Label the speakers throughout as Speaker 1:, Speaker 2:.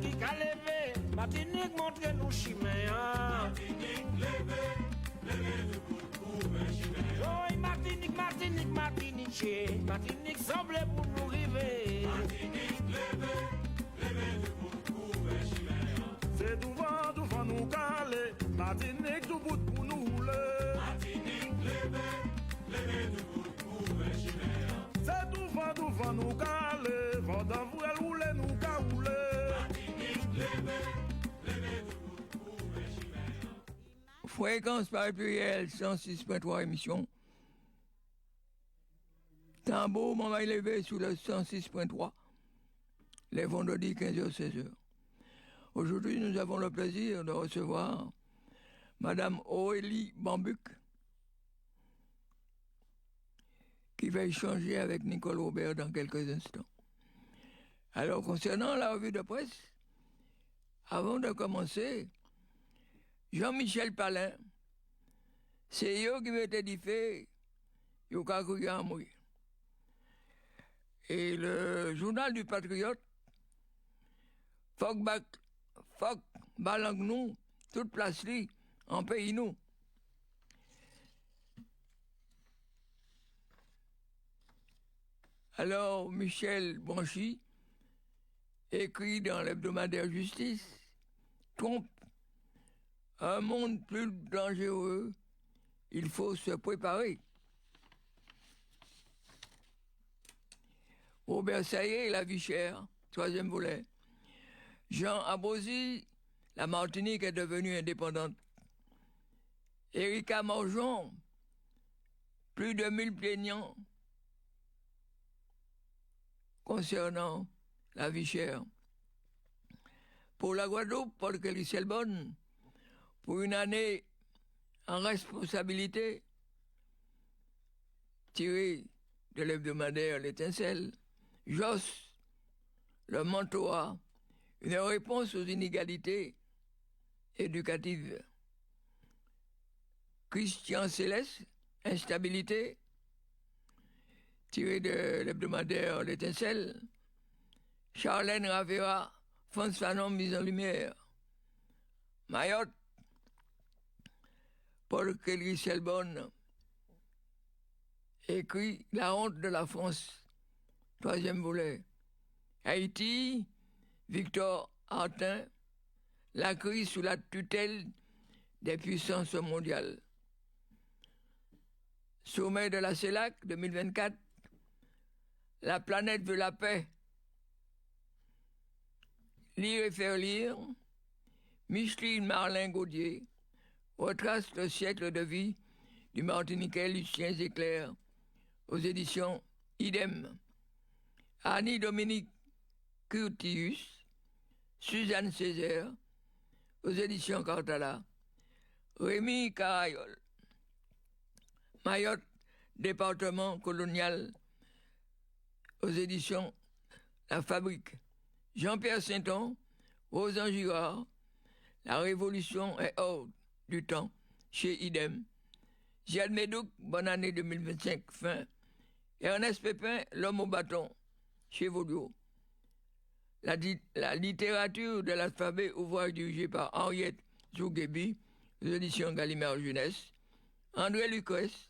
Speaker 1: qui qu'a levé, Martinique montre nous chimère.
Speaker 2: Martinique levé debout pour un chimère.
Speaker 1: Oh, Martinique, Martinique, Martinique, Martinique semble pour nous river.
Speaker 2: Martinique levé debout pour un chimère.
Speaker 3: C'est tout vent nous caler, Martinique tout bout pour nous rouler.
Speaker 2: Martinique levé debout pour un chimère.
Speaker 3: C'est tout vent nous caler, vent d'envoi rouler nous ca rouler.
Speaker 2: Martinique levé debout pour un chimère.
Speaker 4: Fréquence par pluriel 106.3 émission. Tambour, m'en va élevé sous le 106.3 les vendredis 15h-16h. Aujourd'hui, nous avons le plaisir de recevoir Madame Aurélie Bambuc qui va échanger avec Nicole Robert dans quelques instants. Alors, concernant la revue de presse, avant de commencer, Jean-Michel Palin, c'est eux qui m'étaient dit fait, yo ka kouya à mourir. Et le journal du Patriote, Fok balang nous, toute place li, en pays nous. Alors, Michel Branchi écrit dans l'hebdomadaire Justice, trompe, un monde plus dangereux, il faut se préparer. Robert Saillet, la vie chère, troisième volet. Jean Abosi, la Martinique est devenue indépendante. Erika Morjon, plus de 1000 plaignants concernant la vie chère. Pour la Guadeloupe, Paul Kelly Selbonne, pour une année en responsabilité, tiré de l'hebdomadaire L'Étincelle, Josse, le Mantoa, une réponse aux inégalités éducatives. Christian Céleste, instabilité, tiré de l'hebdomadaire L'Étincelle. Charlène Ravera, France Fanon mise en lumière. Mayotte, Paul Kelly Selbonne, écrit La honte de la France, troisième volet. Haïti, Victor Artin, la crise sous la tutelle des puissances mondiales. Sommet de la CELAC 2024, la planète veut la paix. Lire et faire lire, Micheline Marlin-Gaudier retrace le siècle de vie du Martiniquais Lucien Zéclair aux éditions Idem. Annie-Dominique Curtius, Suzanne Césaire, aux éditions Cartala. Rémi Carayol, Mayotte, département colonial, aux éditions La Fabrique. Jean-Pierre Sainton, Rosan Girard, La Révolution est hors du temps, chez Idem. Ziad Medouk, bonne année 2025, fin. Ernest Pépin, L'homme au bâton, chez Vaudio. La littérature de l'alphabet, ouvrage dirigé par Henriette Zouguebi, aux éditions Gallimard Jeunesse. André Lucrèce,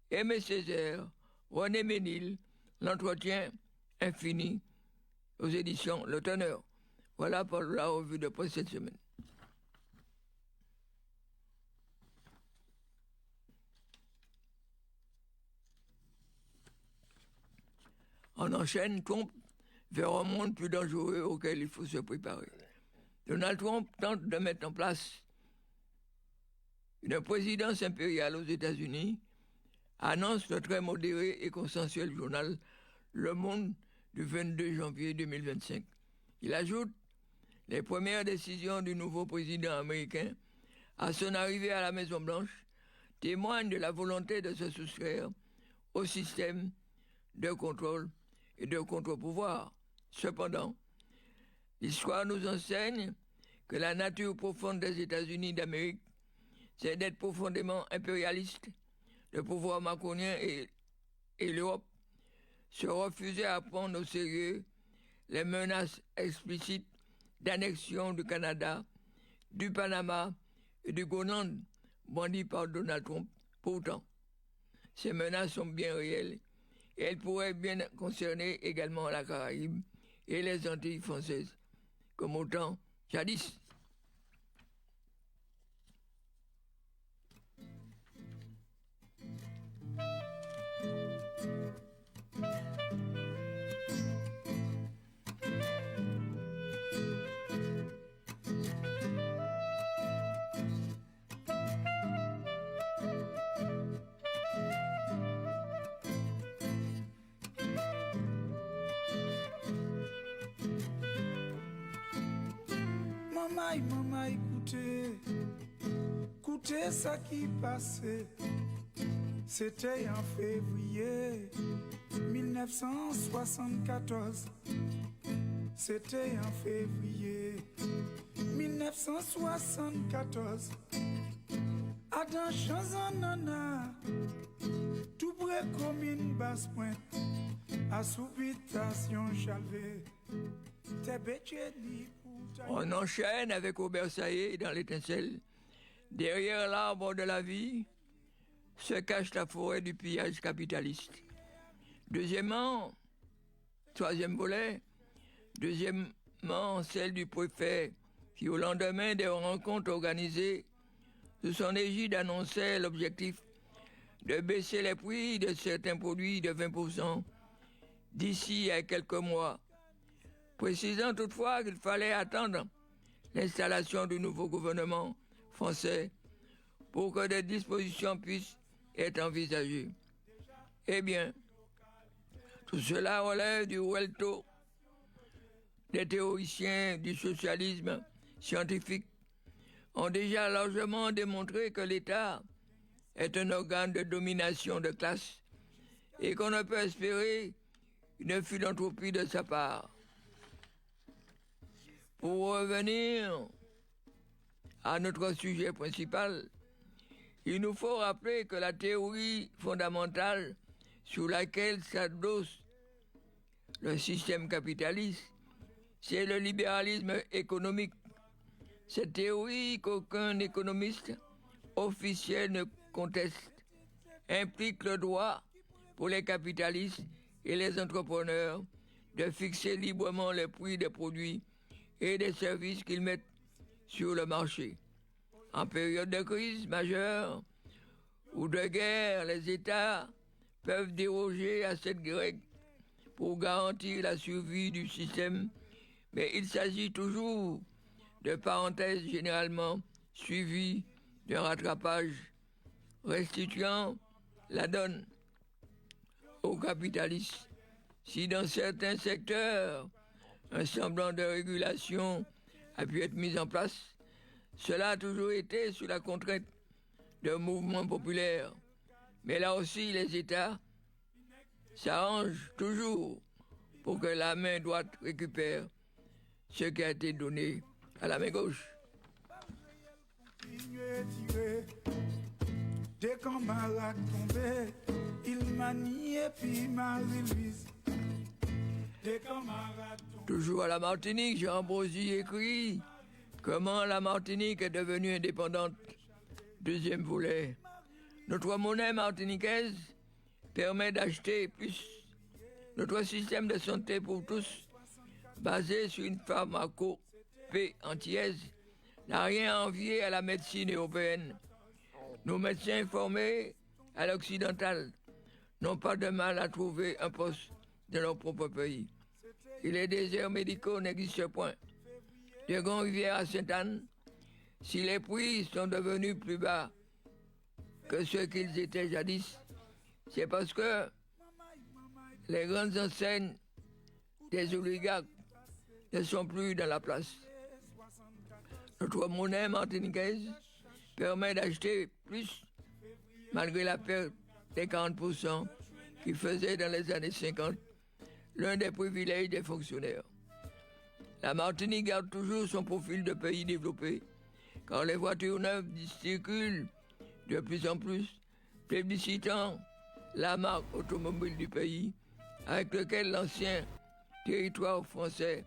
Speaker 4: Aimé Césaire, René Ménil, L'entretien infini, aux éditions Le Teneur. Voilà pour la revue de presse cette semaine. On enchaîne Trump vers un monde plus dangereux auquel il faut se préparer. Donald Trump tente de mettre en place une présidence impériale aux États-Unis, annonce le très modéré et consensuel journal Le Monde du 22 janvier 2025. Il ajoute les premières décisions du nouveau président américain à son arrivée à la Maison-Blanche témoignent de la volonté de se soustraire au système de contrôle et de contre-pouvoir. Cependant, l'histoire nous enseigne que la nature profonde des États-Unis d'Amérique, c'est d'être profondément impérialiste. Le pouvoir macronien et l'Europe se refusaient à prendre au sérieux les menaces explicites d'annexion du Canada, du Panama et du Groenland brandis par Donald Trump. Pourtant, ces menaces sont bien réelles et elles pourraient bien concerner également la Caraïbe et les Antilles françaises, comme autant jadis.
Speaker 3: Maman, écoutez ça qui passait. C'était en février 1974. C'était en février 1974. Adam Chanzanana, tout près comme une basse pointe, à Soubitation Chalvé, t'es bêché ni.
Speaker 4: On enchaîne avec Robert Saillet dans l'étincelle. Derrière l'arbre de la vie se cache la forêt du pillage capitaliste. Deuxièmement, troisième volet, deuxièmement, celle du préfet qui, au lendemain des rencontres organisées, sous son égide annonçait l'objectif de baisser les prix de certains produits de 20% d'ici à quelques mois, précisant toutefois qu'il fallait attendre l'installation du nouveau gouvernement français pour que des dispositions puissent être envisagées. Eh bien, tout cela relève du welto des théoriciens du socialisme scientifique ont déjà largement démontré que l'État est un organe de domination de classe et qu'on ne peut espérer une philanthropie de sa part. Pour revenir à notre sujet principal, il nous faut rappeler que la théorie fondamentale sur laquelle s'adosse le système capitaliste, c'est le libéralisme économique. Cette théorie qu'aucun économiste officiel ne conteste implique le droit pour les capitalistes et les entrepreneurs de fixer librement les prix des produits et des services qu'ils mettent sur le marché. En période de crise majeure ou de guerre, les États peuvent déroger à cette règle pour garantir la survie du système, mais il s'agit toujours de parenthèses généralement suivies d'un rattrapage restituant la donne aux capitalistes. Si dans certains secteurs, un semblant de régulation a pu être mis en place, cela a toujours été sous la contrainte d'un mouvement populaire. Mais là aussi, les États s'arrangent toujours pour que la main droite récupère ce qui a été donné à la main gauche.
Speaker 3: Des camarades tombés, il maniait puis Marie-Louise. Des camarades tombés.
Speaker 4: Toujours à la Martinique, Jean Ambrosi écrit comment la Martinique est devenue indépendante. Deuxième volet. Notre monnaie martiniquaise permet d'acheter plus. Notre système de santé pour tous, basé sur une pharmacopée antillaise, n'a rien à envier à la médecine européenne. Nos médecins formés à l'occidental n'ont pas de mal à trouver un poste dans leur propre pays. Et les déserts médicaux n'existent point. De Grand-Rivière à Sainte-Anne, si les prix sont devenus plus bas que ceux qu'ils étaient jadis, c'est parce que les grandes enseignes des oligarques ne sont plus dans la place. Notre monnaie martiniquaise permet d'acheter plus, malgré la perte des 40% qui faisait dans les années 50 l'un des privilèges des fonctionnaires. La Martinique garde toujours son profil de pays développé, car les voitures neuves circulent de plus en plus, plébiscitant la marque automobile du pays, avec lequel l'ancien territoire français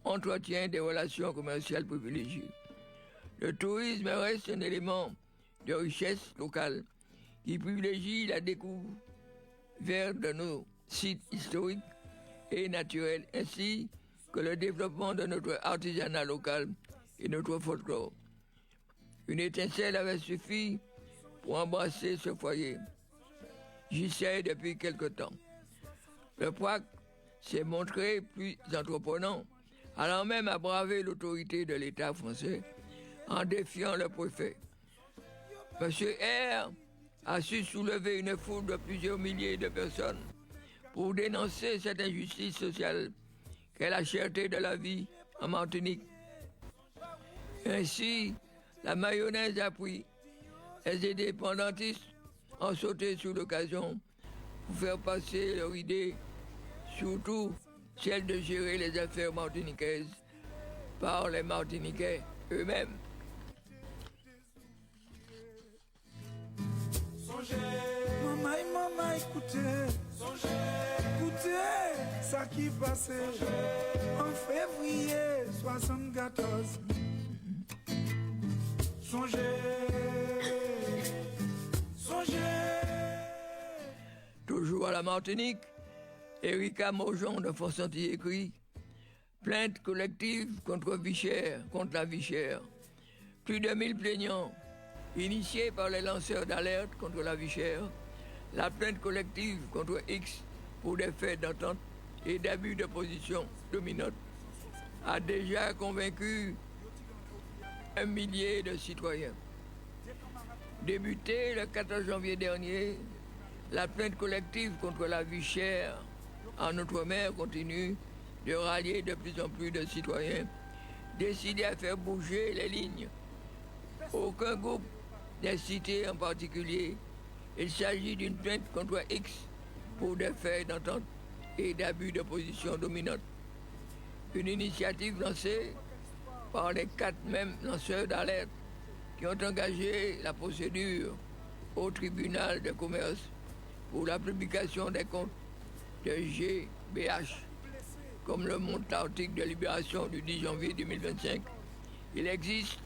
Speaker 4: entretient des relations commerciales privilégiées. Le tourisme reste un élément de richesse locale qui privilégie la découverte de nos sites historiques et naturels, ainsi que le développement de notre artisanat local et notre folklore. Une étincelle avait suffi pour embrasser ce foyer. J'y sais depuis quelque temps. Le PRAC s'est montré plus entreprenant, allant même à braver l'autorité de l'État français en défiant le préfet. M. R a su soulever une foule de plusieurs milliers de personnes pour dénoncer cette injustice sociale qu'est la cherté de la vie en Martinique. Ainsi, la mayonnaise a pris. Les indépendantistes ont sauté sur l'occasion pour faire passer leur idée, surtout celle de gérer les affaires martiniquaises par les Martiniquais eux-mêmes.
Speaker 3: Maman, écoutez, écoutez, ça qui passait en février 74. Songez.
Speaker 4: Toujours à la Martinique, Erika Maujon de Fonsanti écrit « Plainte collective contre la vie chère. Plus de 1000 plaignants, initiés par les lanceurs d'alerte contre la vie chère, la plainte collective contre X pour des faits d'entente et d'abus de position dominante a déjà convaincu 1 millier de citoyens. Débutée le 14 janvier dernier, la plainte collective contre la vie chère en Outre-mer continue de rallier de plus en plus de citoyens décidés à faire bouger les lignes. Aucun groupe n'est cité en particulier. Il s'agit d'une plainte contre X pour des faits d'entente et d'abus de position dominante. Une initiative lancée par les 4 mêmes lanceurs d'alerte qui ont engagé la procédure au tribunal de commerce pour la publication des comptes de GBH. Comme le montre l'article de Libération du 10 janvier 2025, il existe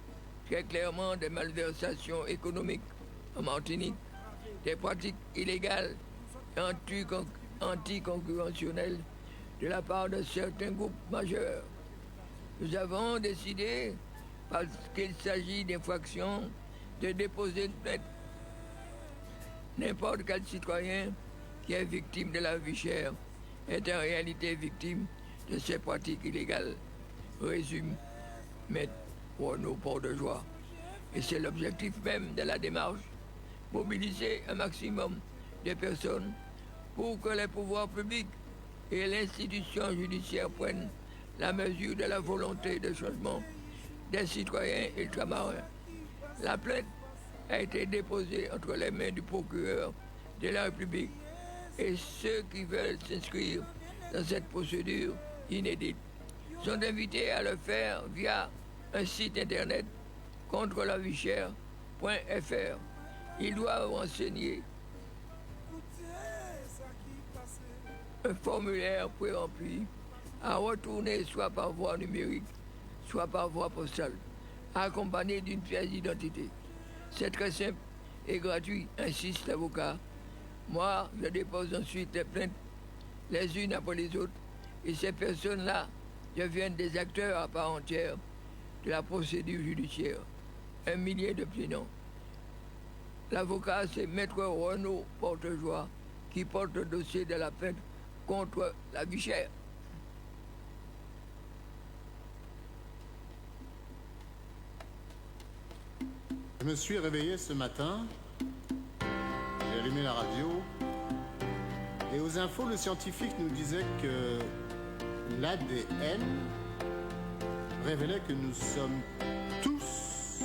Speaker 4: très clairement des malversations économiques en Martinique, des pratiques illégales et anticoncurrentionnelles de la part de certains groupes majeurs. Nous avons décidé, parce qu'il s'agit d'infractions, de déposer une plainte. N'importe quel citoyen qui est victime de la vie chère est en réalité victime de ces pratiques illégales, résume Maître Renaud Port-de-Joie. Et c'est l'objectif même de la démarche, mobiliser un maximum de personnes pour que les pouvoirs publics et l'institution judiciaire prennent la mesure de la volonté de changement des citoyens ultramarins. La plainte a été déposée entre les mains du procureur de la République et ceux qui veulent s'inscrire dans cette procédure inédite sont invités à le faire via un site internet contrelaviechère.fr. Ils doivent renseigner un formulaire pré-rempli à retourner soit par voie numérique, soit par voie postale, accompagné d'une pièce d'identité. C'est très simple et gratuit, insiste l'avocat. Moi, je dépose ensuite les plaintes les unes après les autres et ces personnes-là deviennent des acteurs à part entière de la procédure judiciaire. 1 millier de plaignants. L'avocat, c'est Maître Renaud Portejoie qui porte le dossier de la plainte contre la vie chère.
Speaker 5: Je me suis réveillé ce matin, j'ai allumé la radio et aux infos, le scientifique nous disait que l'ADN révélait que nous sommes tous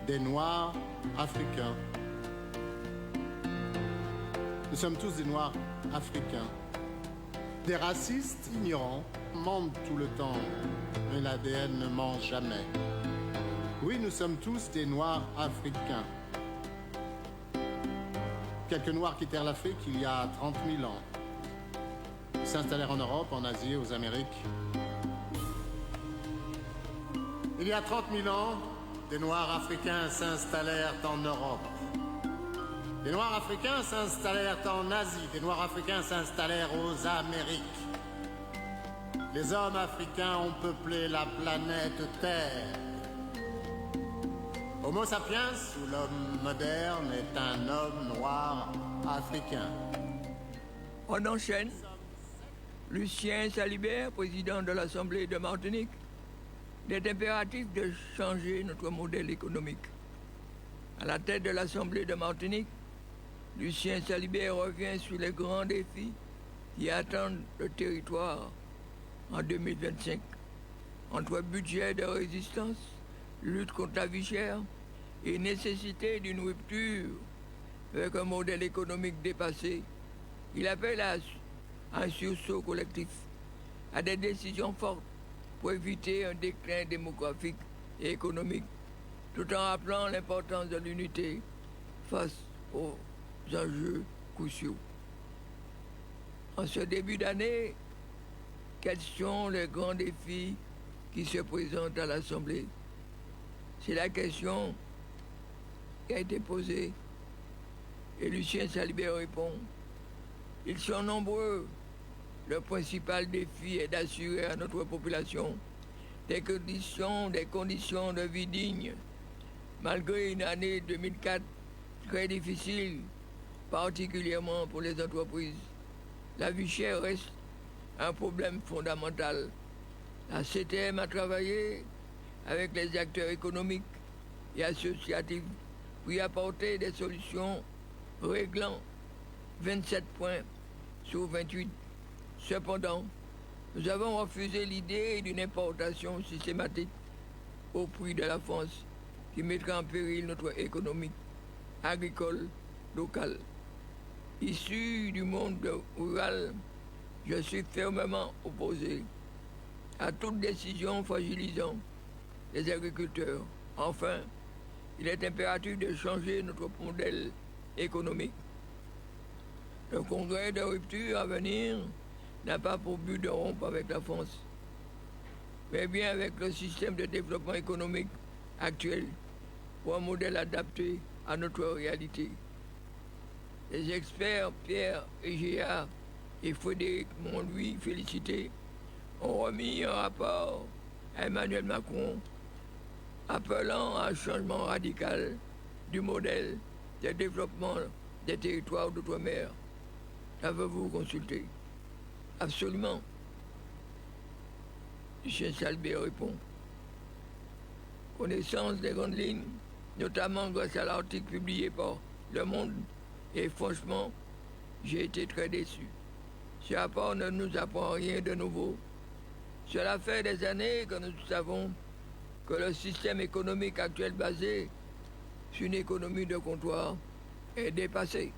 Speaker 5: des Noirs africains. Nous sommes tous des Noirs africains. Des racistes ignorants mentent tout le temps, mais l'ADN ne ment jamais. Oui, nous sommes tous des Noirs africains. Quelques Noirs quittèrent l'Afrique il y a 30 000 ans. Ils s'installèrent en Europe, en Asie, aux Amériques. Il y a 30 000 ans, des Noirs africains s'installèrent en Europe. Des Noirs africains s'installèrent en Asie. Des Noirs africains s'installèrent aux Amériques. Les hommes africains ont peuplé la planète Terre. Homo sapiens, ou l'homme moderne, est un homme noir africain.
Speaker 4: On enchaîne. Lucien Salibert, président de l'Assemblée de Martinique. Il est impératif de changer notre modèle économique. À la tête de l'Assemblée de Martinique, Lucien Salibert revient sur les grands défis qui attendent le territoire en 2025. Entre budget de résistance, lutte contre la vie chère et nécessité d'une rupture avec un modèle économique dépassé, il appelle à un sursaut collectif, à des décisions fortes pour éviter un déclin démographique et économique, tout en rappelant l'importance de l'unité face aux enjeux cruciaux. En ce début d'année, quels sont les grands défis qui se présentent à l'Assemblée? C'est la question qui a été posée et Lucien Salibert répond. Ils sont nombreux. Le principal défi est d'assurer à notre population des conditions de vie dignes. Malgré une année 2004 très difficile, particulièrement pour les entreprises, la vie chère reste un problème fondamental. La CTM a travaillé avec les acteurs économiques et associatifs pour y apporter des solutions réglant 27 points sur 28. Cependant, nous avons refusé l'idée d'une importation systématique au prix de la France qui mettrait en péril notre économie agricole locale. Issu du monde rural, je suis fermement opposé à toute décision fragilisant les agriculteurs. Enfin, il est impératif de changer notre modèle économique. Le congrès de rupture à venir n'a pas pour but de rompre avec la France, mais bien avec le système de développement économique actuel pour un modèle adapté à notre réalité. Les experts Pierre Egea et Frédéric Monlouis, félicités, ont remis un rapport à Emmanuel Macron appelant à un changement radical du modèle de développement des territoires d'outre-mer. Avez-vous consulté? Absolument. Lucien Salibert répond. Connaissance des grandes lignes, notamment grâce à l'article publié par Le Monde, et franchement, j'ai été très déçu. Ce rapport ne nous apprend rien de nouveau. Cela fait des années que nous savons que le système économique actuel basé sur une économie de comptoir est dépassé.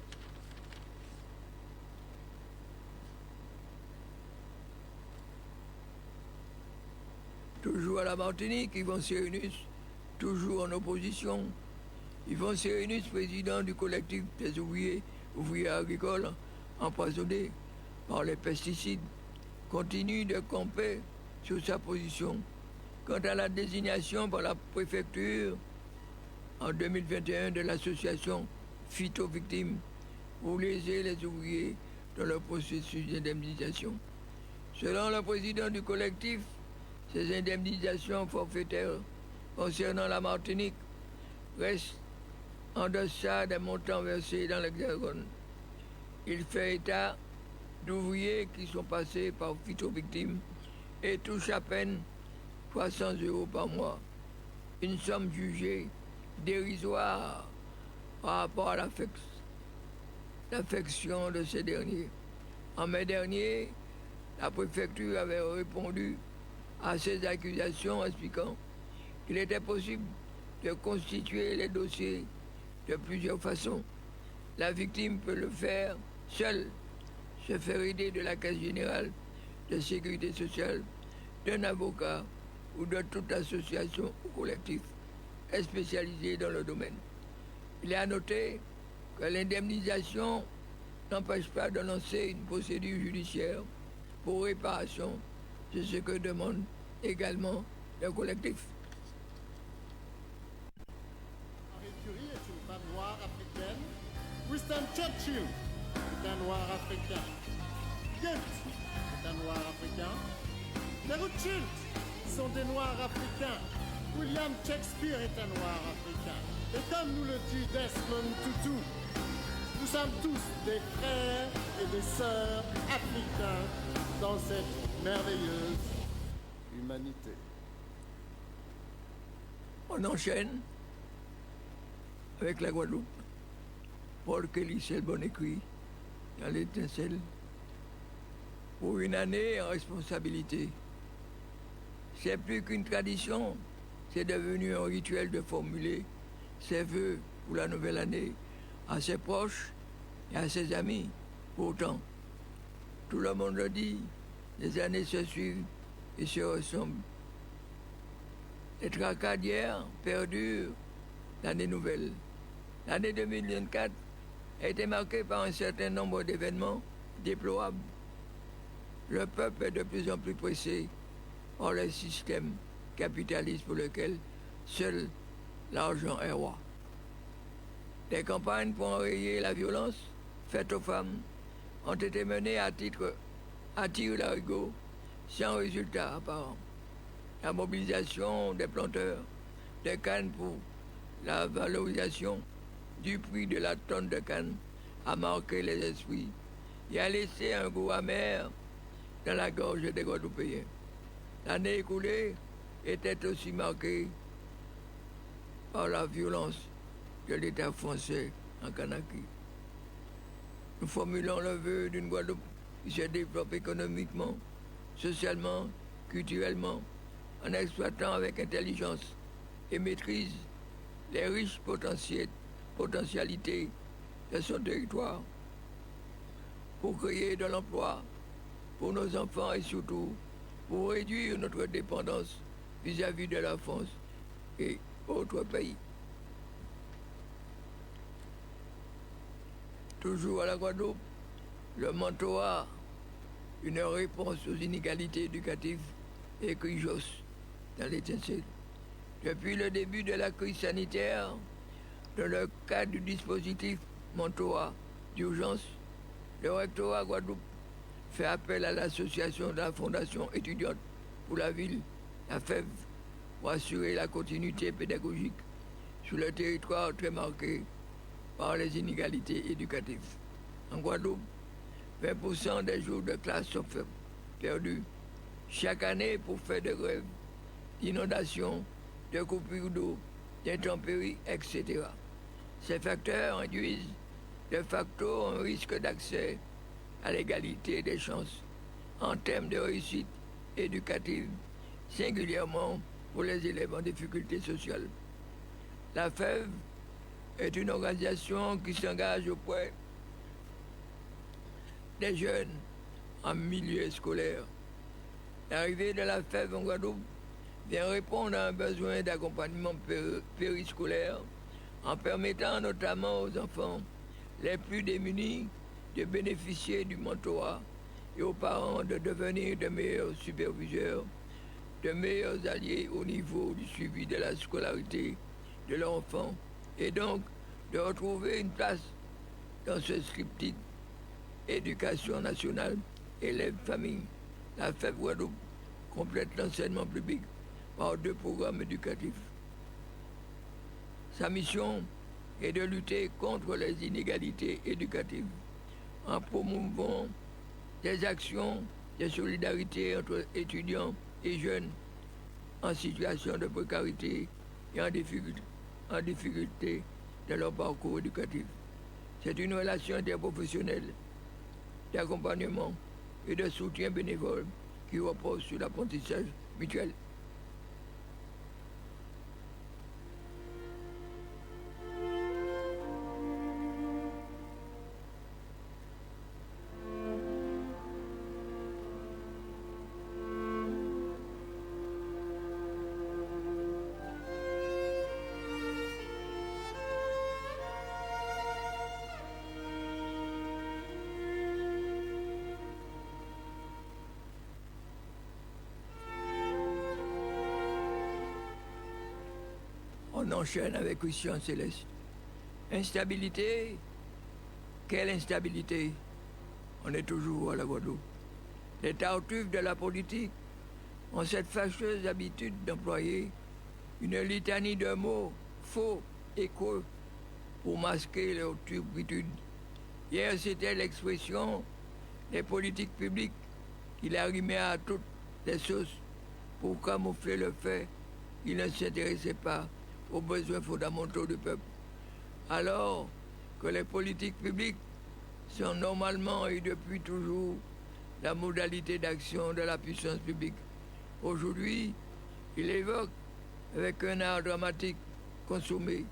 Speaker 4: Toujours à la Martinique, Yvon Sérénus, toujours en opposition. Yvon Sérénus, président du collectif des ouvriers agricoles empoisonnés par les pesticides, continue de camper sur sa position. Quant à la désignation par la préfecture en 2021 de l'association Phyto-Victimes pour léser les ouvriers dans le processus d'indemnisation. Selon le président du collectif, ces indemnisations forfaitaires concernant la Martinique restent en deçà des montants versés dans l'Hexagone. Il fait état d'ouvriers qui sont passés par Phyto-Victimes et touchent à peine 300 € par mois, une somme jugée dérisoire par rapport à l'affection de ces derniers. En mai dernier, la préfecture avait répondu à ces accusations expliquant qu'il était possible de constituer les dossiers de plusieurs façons. La victime peut le faire seule, se faire aider de la Caisse générale de sécurité sociale, d'un avocat ou de toute association ou collectif spécialisé dans le domaine. Il est à noter que l'indemnisation n'empêche pas de lancer une procédure judiciaire pour réparation. C'est ce que demande également le collectif.
Speaker 5: noire africaine. Winston Churchill est un noir africain. Goethe est un noir africain. Les Rothschild sont des noirs africains. William Shakespeare est un noir africain. Et comme nous le dit Desmond Tutu, nous sommes tous des frères et des sœurs africains dans cette merveilleuse humanité.
Speaker 4: On enchaîne avec la Guadeloupe. Paul Kelly, c'est le bon écrit, dans l'étincelle. Pour une année en responsabilité. C'est plus qu'une tradition, c'est devenu un rituel de formuler ses vœux pour la nouvelle année à ses proches et à ses amis. Pourtant, tout le monde le dit, les années se suivent et se ressemblent. Les tracas d'hier perdurent l'année nouvelle. L'année 2024 a été marquée par un certain nombre d'événements déplorables. Le peuple est de plus en plus pressé par le système capitaliste pour lequel seul l'argent est roi. Des campagnes pour enrayer la violence faite aux femmes ont été menées à tir larigot sans résultat apparent. La mobilisation des planteurs de canne pour la valorisation du prix de la tonne de canne a marqué les esprits et a laissé un goût amer dans la gorge des Guadeloupéens. L'année écoulée était aussi marquée par la violence de l'État français en Conakry. Nous formulons le vœu d'une Guadeloupe qui se développe économiquement, socialement, culturellement, en exploitant avec intelligence et maîtrise les riches potentialités de son territoire pour créer de l'emploi pour nos enfants et surtout pour réduire notre dépendance vis-à-vis de la France et autres pays. Toujours à la Guadeloupe, le mentorat, une réponse aux inégalités éducatives, écrit Josse dans l'étincelle. Depuis le début de la crise sanitaire, dans le cadre du dispositif mentorat d'urgence, le rectorat Guadeloupe fait appel à l'association de la Fondation étudiante pour la ville, la FEV, pour assurer la continuité pédagogique sur le territoire très marqué par les inégalités éducatives. En Guadeloupe, 20% des jours de classe sont perdus chaque année pour faire de grèves, d'inondations, de coupures d'eau, d'intempéries, etc. Ces facteurs induisent de facto un risque d'accès à l'égalité des chances en termes de réussite éducative, singulièrement pour les élèves en difficulté sociale. La FEV est une organisation qui s'engage auprès des jeunes en milieu scolaire. L'arrivée de la FEV en Guadeloupe vient répondre à un besoin d'accompagnement périscolaire en permettant notamment aux enfants les plus démunis de bénéficier du mentorat et aux parents de devenir de meilleurs superviseurs, de meilleurs alliés au niveau du suivi de la scolarité de leur enfant et donc de retrouver une place dans ce scriptique éducation nationale, élèves, famille. La FEV Guadeloupe complète l'enseignement public par 2 programmes éducatifs. Sa mission est de lutter contre les inégalités éducatives en promouvant des actions de solidarité entre étudiants et jeunes en situation de précarité et en difficulté de leur parcours éducatif. C'est une relation interprofessionnelle d'accompagnement et de soutien bénévole qui repose sur l'apprentissage mutuel. On enchaîne avec Christian Céleste, Instabilité, quelle instabilité? On est toujours à la Guadeloupe. Les tartuffes de la politique ont cette fâcheuse habitude d'employer une litanie de mots faux et creux pour masquer leur turpitude. Hier, c'était l'expression des politiques publiques qu'il arrimait à toutes les sauces pour camoufler le fait qu'il ne s'intéressait pas aux besoins fondamentaux du peuple. Alors que les politiques publiques sont normalement et depuis toujours la modalité d'action de la puissance publique. Aujourd'hui, il évoque avec un art dramatique consommé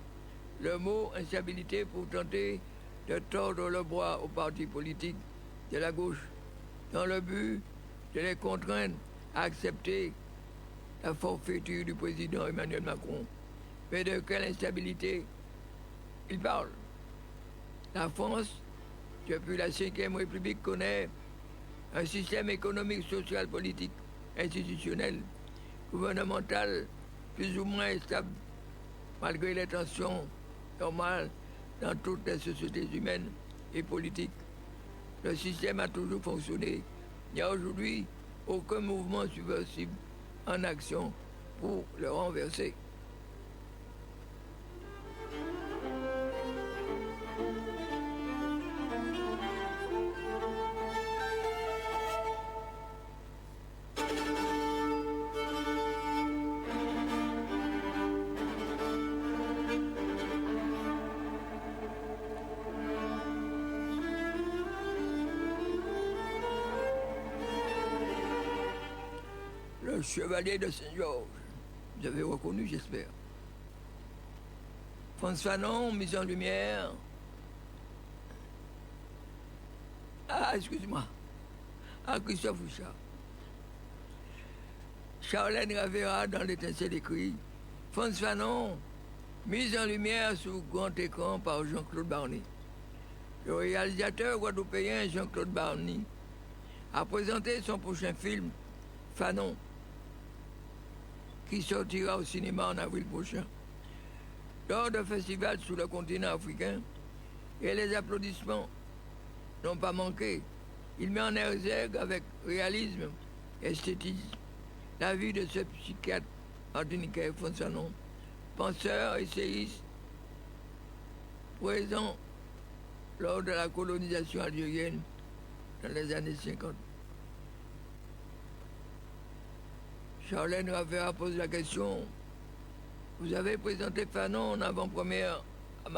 Speaker 4: le mot instabilité pour tenter de tordre le bras aux partis politiques de la gauche dans le but de les contraindre à accepter la forfaiture du président Emmanuel Macron. Mais de quelle instabilité il parle? La France, depuis la Ve République, connaît un système économique, social, politique, institutionnel, gouvernemental, plus ou moins stable, malgré les tensions normales dans toutes les sociétés humaines et politiques. Le système a toujours fonctionné. Il n'y a aujourd'hui aucun mouvement subversif en action pour le renverser. Le chevalier de Saint-Georges, vous avez reconnu, j'espère. François Fanon, mise en lumière. Ah, excuse-moi. Ah, Christophe Richard. Charlène Ravera dans l'étincelle écrit François Fanon, mise en lumière sur grand écran par Jean-Claude Barny. Le réalisateur guadeloupéen Jean-Claude Barny a présenté son prochain film, Fanon, qui sortira au cinéma en avril prochain. Lors d'un festival sur le continent africain, et les applaudissements n'ont pas manqué, il met en exergue avec réalisme et esthétisme la vie de ce psychiatre martiniquais François Fanon, penseur, essayiste, présent lors de la colonisation algérienne dans les années 50. Charlène Ravera pose la question. Vous avez présenté Fanon en avant-première à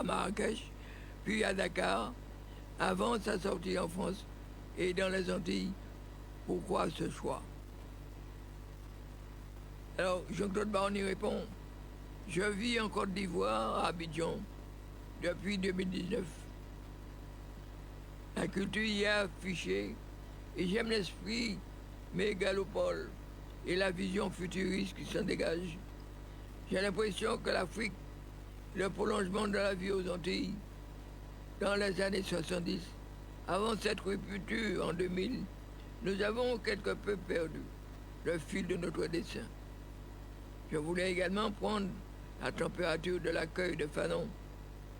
Speaker 4: Marrakech, puis à Dakar, avant sa sortie en France et dans les Antilles. Pourquoi ce choix? Alors, Jean-Claude Barny répond, je vis en Côte d'Ivoire, à Abidjan, depuis 2019. La culture y est affichée et j'aime l'esprit mégalopole et la vision futuriste qui s'en dégage. J'ai l'impression que l'Afrique, le prolongement de la vie aux Antilles, dans les années 70, avant cette rupture en 2000, nous avons quelque peu perdu le fil de notre destin. Je voulais également prendre la température de l'accueil de Fanon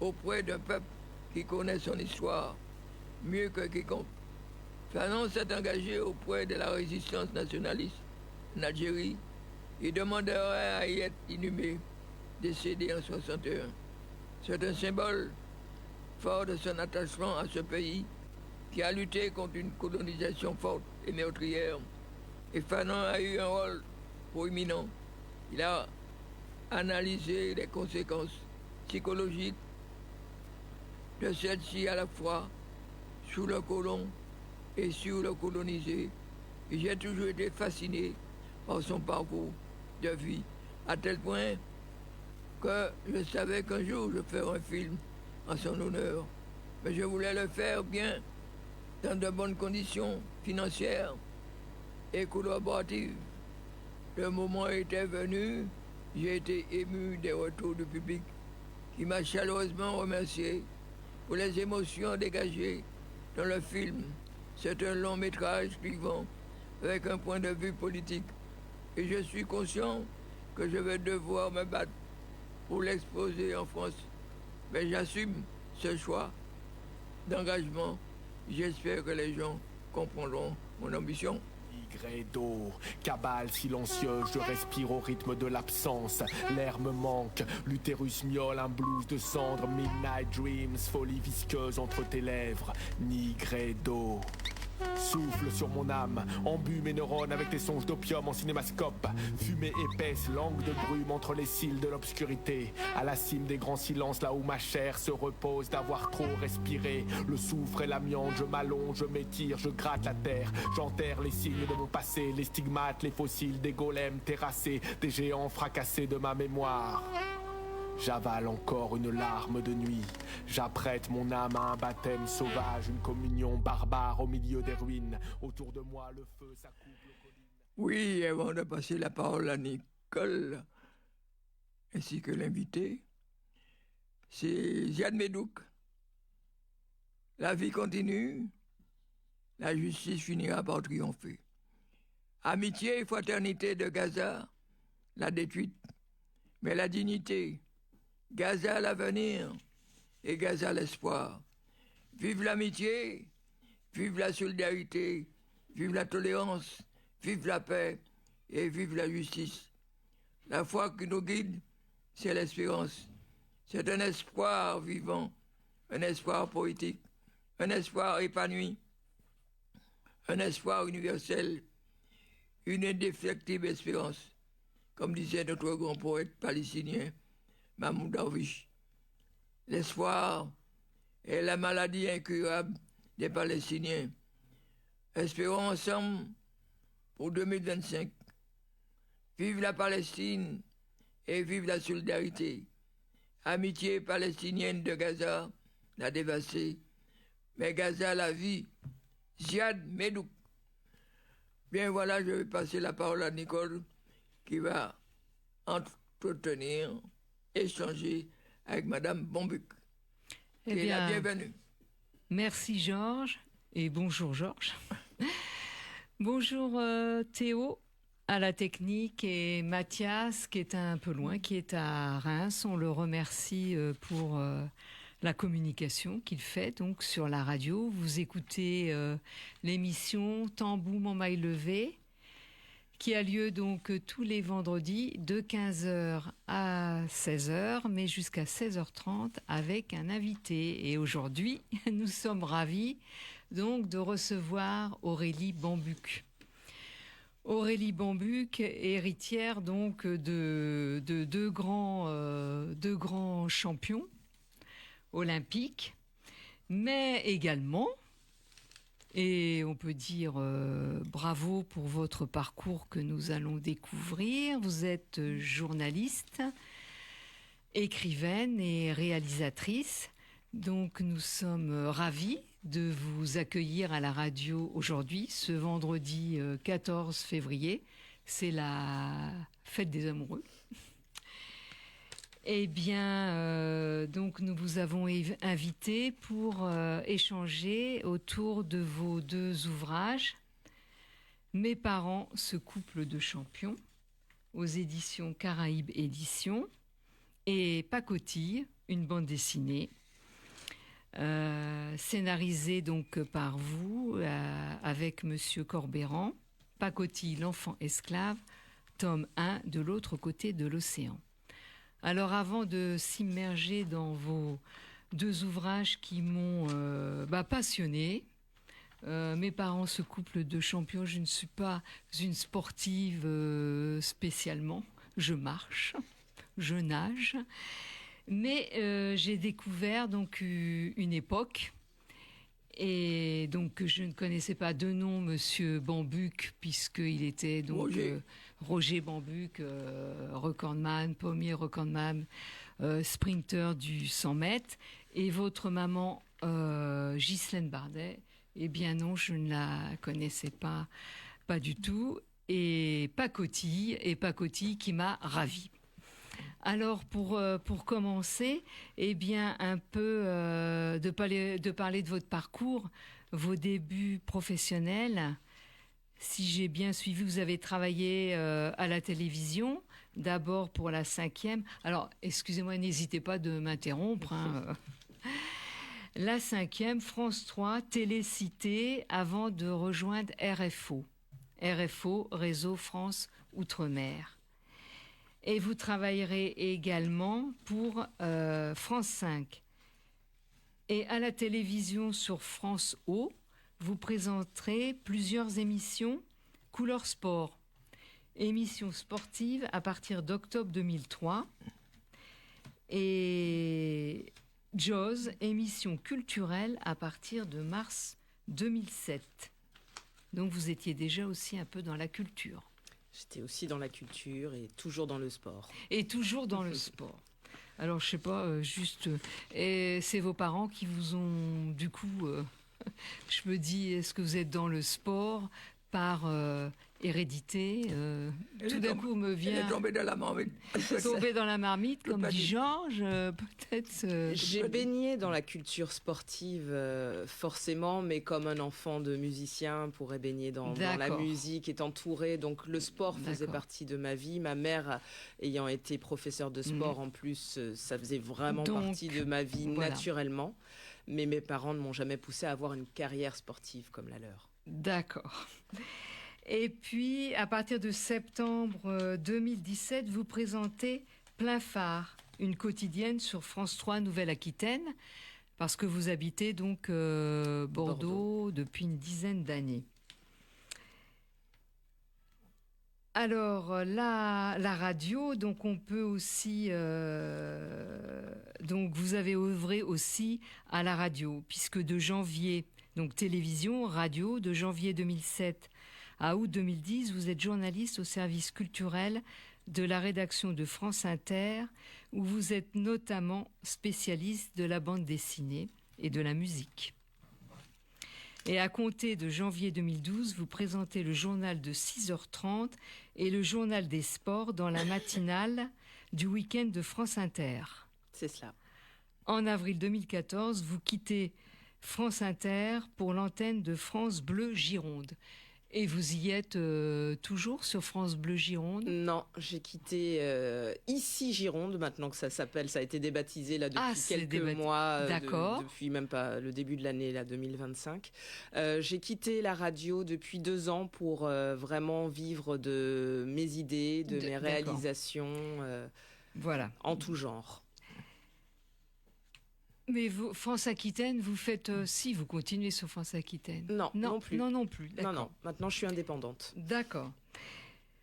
Speaker 4: auprès d'un peuple qui connaît son histoire mieux que quiconque. Fanon s'est engagé auprès de la résistance nationaliste en Algérie et demanderait à y être inhumé, décédé en 61. C'est un symbole fort de son attachement à ce pays qui a lutté contre une colonisation forte et meurtrière. Et Fanon a eu un rôle proéminent. Il a analysé les conséquences psychologiques de celle-ci à la fois sous le colon et sur le colonisé. Et j'ai toujours été fasciné par son parcours de vie, à tel point que je savais qu'un jour je ferais un film en son honneur. Mais je voulais le faire bien, dans de bonnes conditions financières et collaboratives. Le moment était venu, j'ai été ému des retours du public qui m'a chaleureusement remercié pour les émotions dégagées dans le film. C'est un long métrage clivant avec un point de vue politique et je suis conscient que je vais devoir me battre pour l'exposer en France. Mais j'assume ce choix d'engagement. J'espère que les gens comprendront mon ambition.
Speaker 6: D'eau, cabale silencieuse, je respire au rythme de l'absence. L'air me manque, l'utérus miaule, un blues de cendre. Midnight dreams, folie visqueuse entre tes lèvres. Nigré d'eau. Souffle sur mon âme, embue mes neurones avec tes songes d'opium en cinémascope. Fumée épaisse, langue de brume entre les cils de l'obscurité. À la cime des grands silences, là où ma chair se repose d'avoir trop respiré. Le soufre et l'amiante, je m'allonge, je m'étire, je gratte la terre. J'enterre les signes de mon passé, les stigmates, les fossiles des golems terrassés, des géants fracassés de ma mémoire. J'avale encore une larme de nuit. J'apprête mon âme à un baptême sauvage, une communion barbare au milieu des ruines. Autour de moi, le feu s'accouple aux collines.
Speaker 4: Oui, avant de passer la parole à Nicole, ainsi que l'invité, c'est Ziad Medouk. La vie continue, la justice finira par triompher. Amitié et fraternité de Gaza, la détruite, mais la dignité, Gaza l'avenir et Gaza l'espoir. Vive l'amitié, vive la solidarité, vive la tolérance, vive la paix et vive la justice. La foi qui nous guide, c'est l'espérance. C'est un espoir vivant, un espoir poétique, un espoir épanoui, un espoir universel, une indéfectible espérance, comme disait notre grand poète palestinien Mahmoud Darwish. L'espoir est la maladie incurable des Palestiniens. Espérons ensemble pour 2025. Vive la Palestine et vive la solidarité. Amitié palestinienne de Gaza, la dévastée, mais Gaza la vie. Ziad Medouk. Bien voilà, je vais passer la parole à Nicole qui va entretenir, échanger avec Madame Bombuc.
Speaker 7: Eh
Speaker 4: qui est
Speaker 7: bien,
Speaker 4: la bienvenue.
Speaker 7: Merci Georges et bonjour Georges. Bonjour Théo à la technique et Mathias qui est un peu loin, qui est à Reims. On le remercie pour la communication qu'il fait donc sur la radio. Vous écoutez l'émission Tamboum en maille levée qui a lieu donc tous les vendredis de 15h à 16h, mais jusqu'à 16h30 avec un invité. Et aujourd'hui, nous sommes ravis donc de recevoir Aurélie Bambuc. Aurélie Bambuc, héritière donc de deux grands champions olympiques, mais également, et on peut dire bravo pour votre parcours que nous allons découvrir. Vous êtes journaliste, écrivaine et réalisatrice. Donc nous sommes ravis de vous accueillir à la radio aujourd'hui, ce vendredi 14 février. C'est la fête des amoureux. Eh bien, donc nous vous avons invité pour échanger autour de vos deux ouvrages. Mes parents, ce couple de champions, aux éditions Caraïbes Éditions, et Pacotille, une bande dessinée, scénarisée donc par vous, avec Monsieur Corbeyran, Pacotille, l'enfant esclave, tome 1, de l'autre côté de l'océan. Alors avant de s'immerger dans vos deux ouvrages qui m'ont passionnée, mes parents, ce couple de champions, je ne suis pas une sportive spécialement, je marche, je nage, mais j'ai découvert donc une époque. Et donc, je ne connaissais pas de nom Monsieur Bambuc, puisqu'il était donc Roger Bambuc, recordman, pommier recordman, sprinter du 100 mètres. Et votre maman, Ghislaine Bardet, eh bien non, je ne la connaissais pas du tout. Et Pacotille qui m'a ravie. Alors pour commencer, eh bien un peu de parler de votre parcours, vos débuts professionnels. Si j'ai bien suivi, vous avez travaillé à la télévision, d'abord pour la 5e. Alors, excusez-moi, n'hésitez pas de m'interrompre. La 5e, France 3, Télécité, avant de rejoindre RFO. RFO, Réseau France Outre-mer. Et vous travaillerez également pour France 5. Et à la télévision sur France O, vous présenterez plusieurs émissions Couleur Sport. Émissions sportives à partir d'octobre 2003. Et Jaws, émission culturelle à partir de mars 2007. Donc vous étiez déjà aussi un peu dans la culture.
Speaker 8: J'étais aussi dans la culture et toujours dans le sport.
Speaker 7: Et toujours dans le sport. Alors je sais pas, et c'est vos parents qui vous ont, du coup, je me dis, est-ce que vous êtes dans le sport par hérédité tout d'un coup me vient...
Speaker 4: Elle est tombée dans la marmite.
Speaker 7: Tombée dans la marmite, comme dit Georges, peut-être...
Speaker 8: J'ai baigné dans la culture sportive, forcément, mais comme un enfant de musicien pourrait baigner dans la musique, est entouré. Donc le sport faisait partie de ma vie. Ma mère, ayant été professeure de sport en plus, ça faisait vraiment partie de ma vie naturellement. Mais mes parents ne m'ont jamais poussé à avoir une carrière sportive comme la leur.
Speaker 7: D'accord. Et puis, à partir de septembre 2017, vous présentez Plein Phare, une quotidienne sur France 3 Nouvelle-Aquitaine, parce que vous habitez donc Bordeaux depuis une dizaine d'années. Alors, la radio, donc on peut aussi... donc vous avez œuvré aussi à la radio, puisque de janvier, donc télévision, radio, de janvier 2007 à août 2010, vous êtes journaliste au service culturel de la rédaction de France Inter, où vous êtes notamment spécialiste de la bande dessinée et de la musique. Et à compter de janvier 2012, vous présentez le journal de 6h30 et le journal des sports dans la matinale du week-end de France Inter.
Speaker 8: C'est cela.
Speaker 7: En avril 2014, vous quittez France Inter pour l'antenne de France Bleu Gironde. Et vous y êtes toujours sur France Bleu Gironde ?
Speaker 8: Non, j'ai quitté ici Gironde, maintenant que ça s'appelle, ça a été débaptisé là depuis quelques mois, depuis même pas le début de l'année là 2025. J'ai quitté la radio depuis 2 ans pour vraiment vivre de mes idées, de mes réalisations, en tout genre.
Speaker 7: Mais vous, France Aquitaine, vous faites... si, vous continuez sur France Aquitaine.
Speaker 8: Non plus.
Speaker 7: Non plus.
Speaker 8: Non. Maintenant, je suis indépendante.
Speaker 7: D'accord.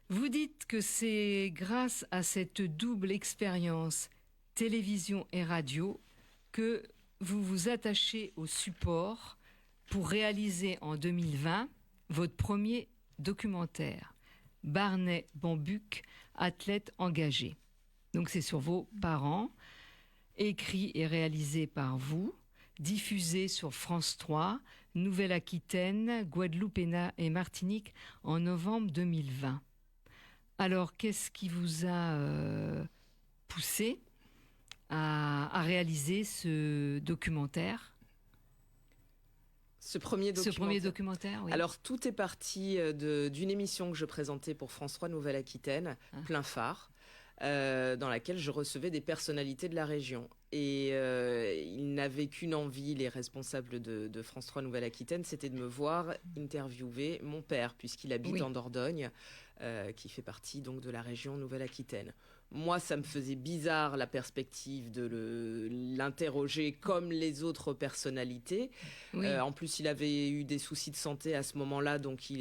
Speaker 7: Vous dites que c'est grâce à cette double expérience, télévision et radio, que vous vous attachez au support pour réaliser en 2020 votre premier documentaire, Barnet Bambuc, athlète engagé. Donc c'est sur vos parents, écrit et réalisé par vous, diffusé sur France 3, Nouvelle-Aquitaine, Guadeloupe et Martinique en novembre 2020. Alors, qu'est-ce qui vous a poussé à réaliser ce documentaire ?
Speaker 8: Ce premier
Speaker 7: documentaire, oui.
Speaker 8: Alors, tout est parti d'une émission que je présentais pour France 3 Nouvelle-Aquitaine, Plein Phare, dans laquelle je recevais des personnalités de la région. Et ils n'avaient qu'une envie, les responsables de France 3 Nouvelle-Aquitaine, c'était de me voir interviewer mon père, puisqu'il habite en Dordogne, qui fait partie donc de la région Nouvelle-Aquitaine. Moi, ça me faisait bizarre la perspective de l'interroger comme les autres personnalités. Oui. En plus, il avait eu des soucis de santé à ce moment-là, donc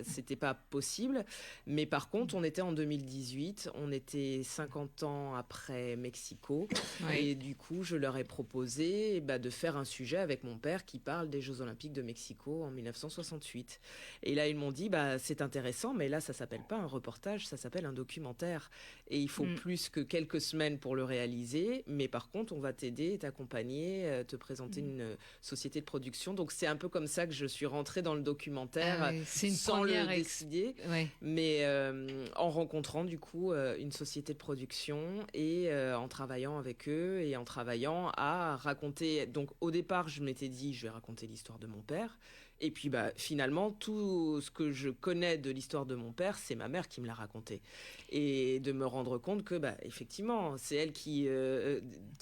Speaker 8: c'était pas possible. Mais par contre, on était en 2018, on était 50 ans après Mexico. Oui. Et du coup, je leur ai proposé de faire un sujet avec mon père qui parle des Jeux Olympiques de Mexico en 1968. Et là, ils m'ont dit, c'est intéressant, mais là, ça s'appelle pas un reportage, ça s'appelle un documentaire. Et il faut plus que quelques semaines pour le réaliser, mais par contre, on va t'aider, t'accompagner, te présenter une société de production. Donc, c'est un peu comme ça que je suis rentrée dans le documentaire, sans le décider, mais en rencontrant du coup une société de production et en travaillant avec eux et en travaillant à raconter. Donc, au départ, je m'étais dit, je vais raconter l'histoire de mon père. Et puis finalement, tout ce que je connais de l'histoire de mon père, c'est ma mère qui me l'a raconté. Et de me rendre compte que effectivement, c'est elle qui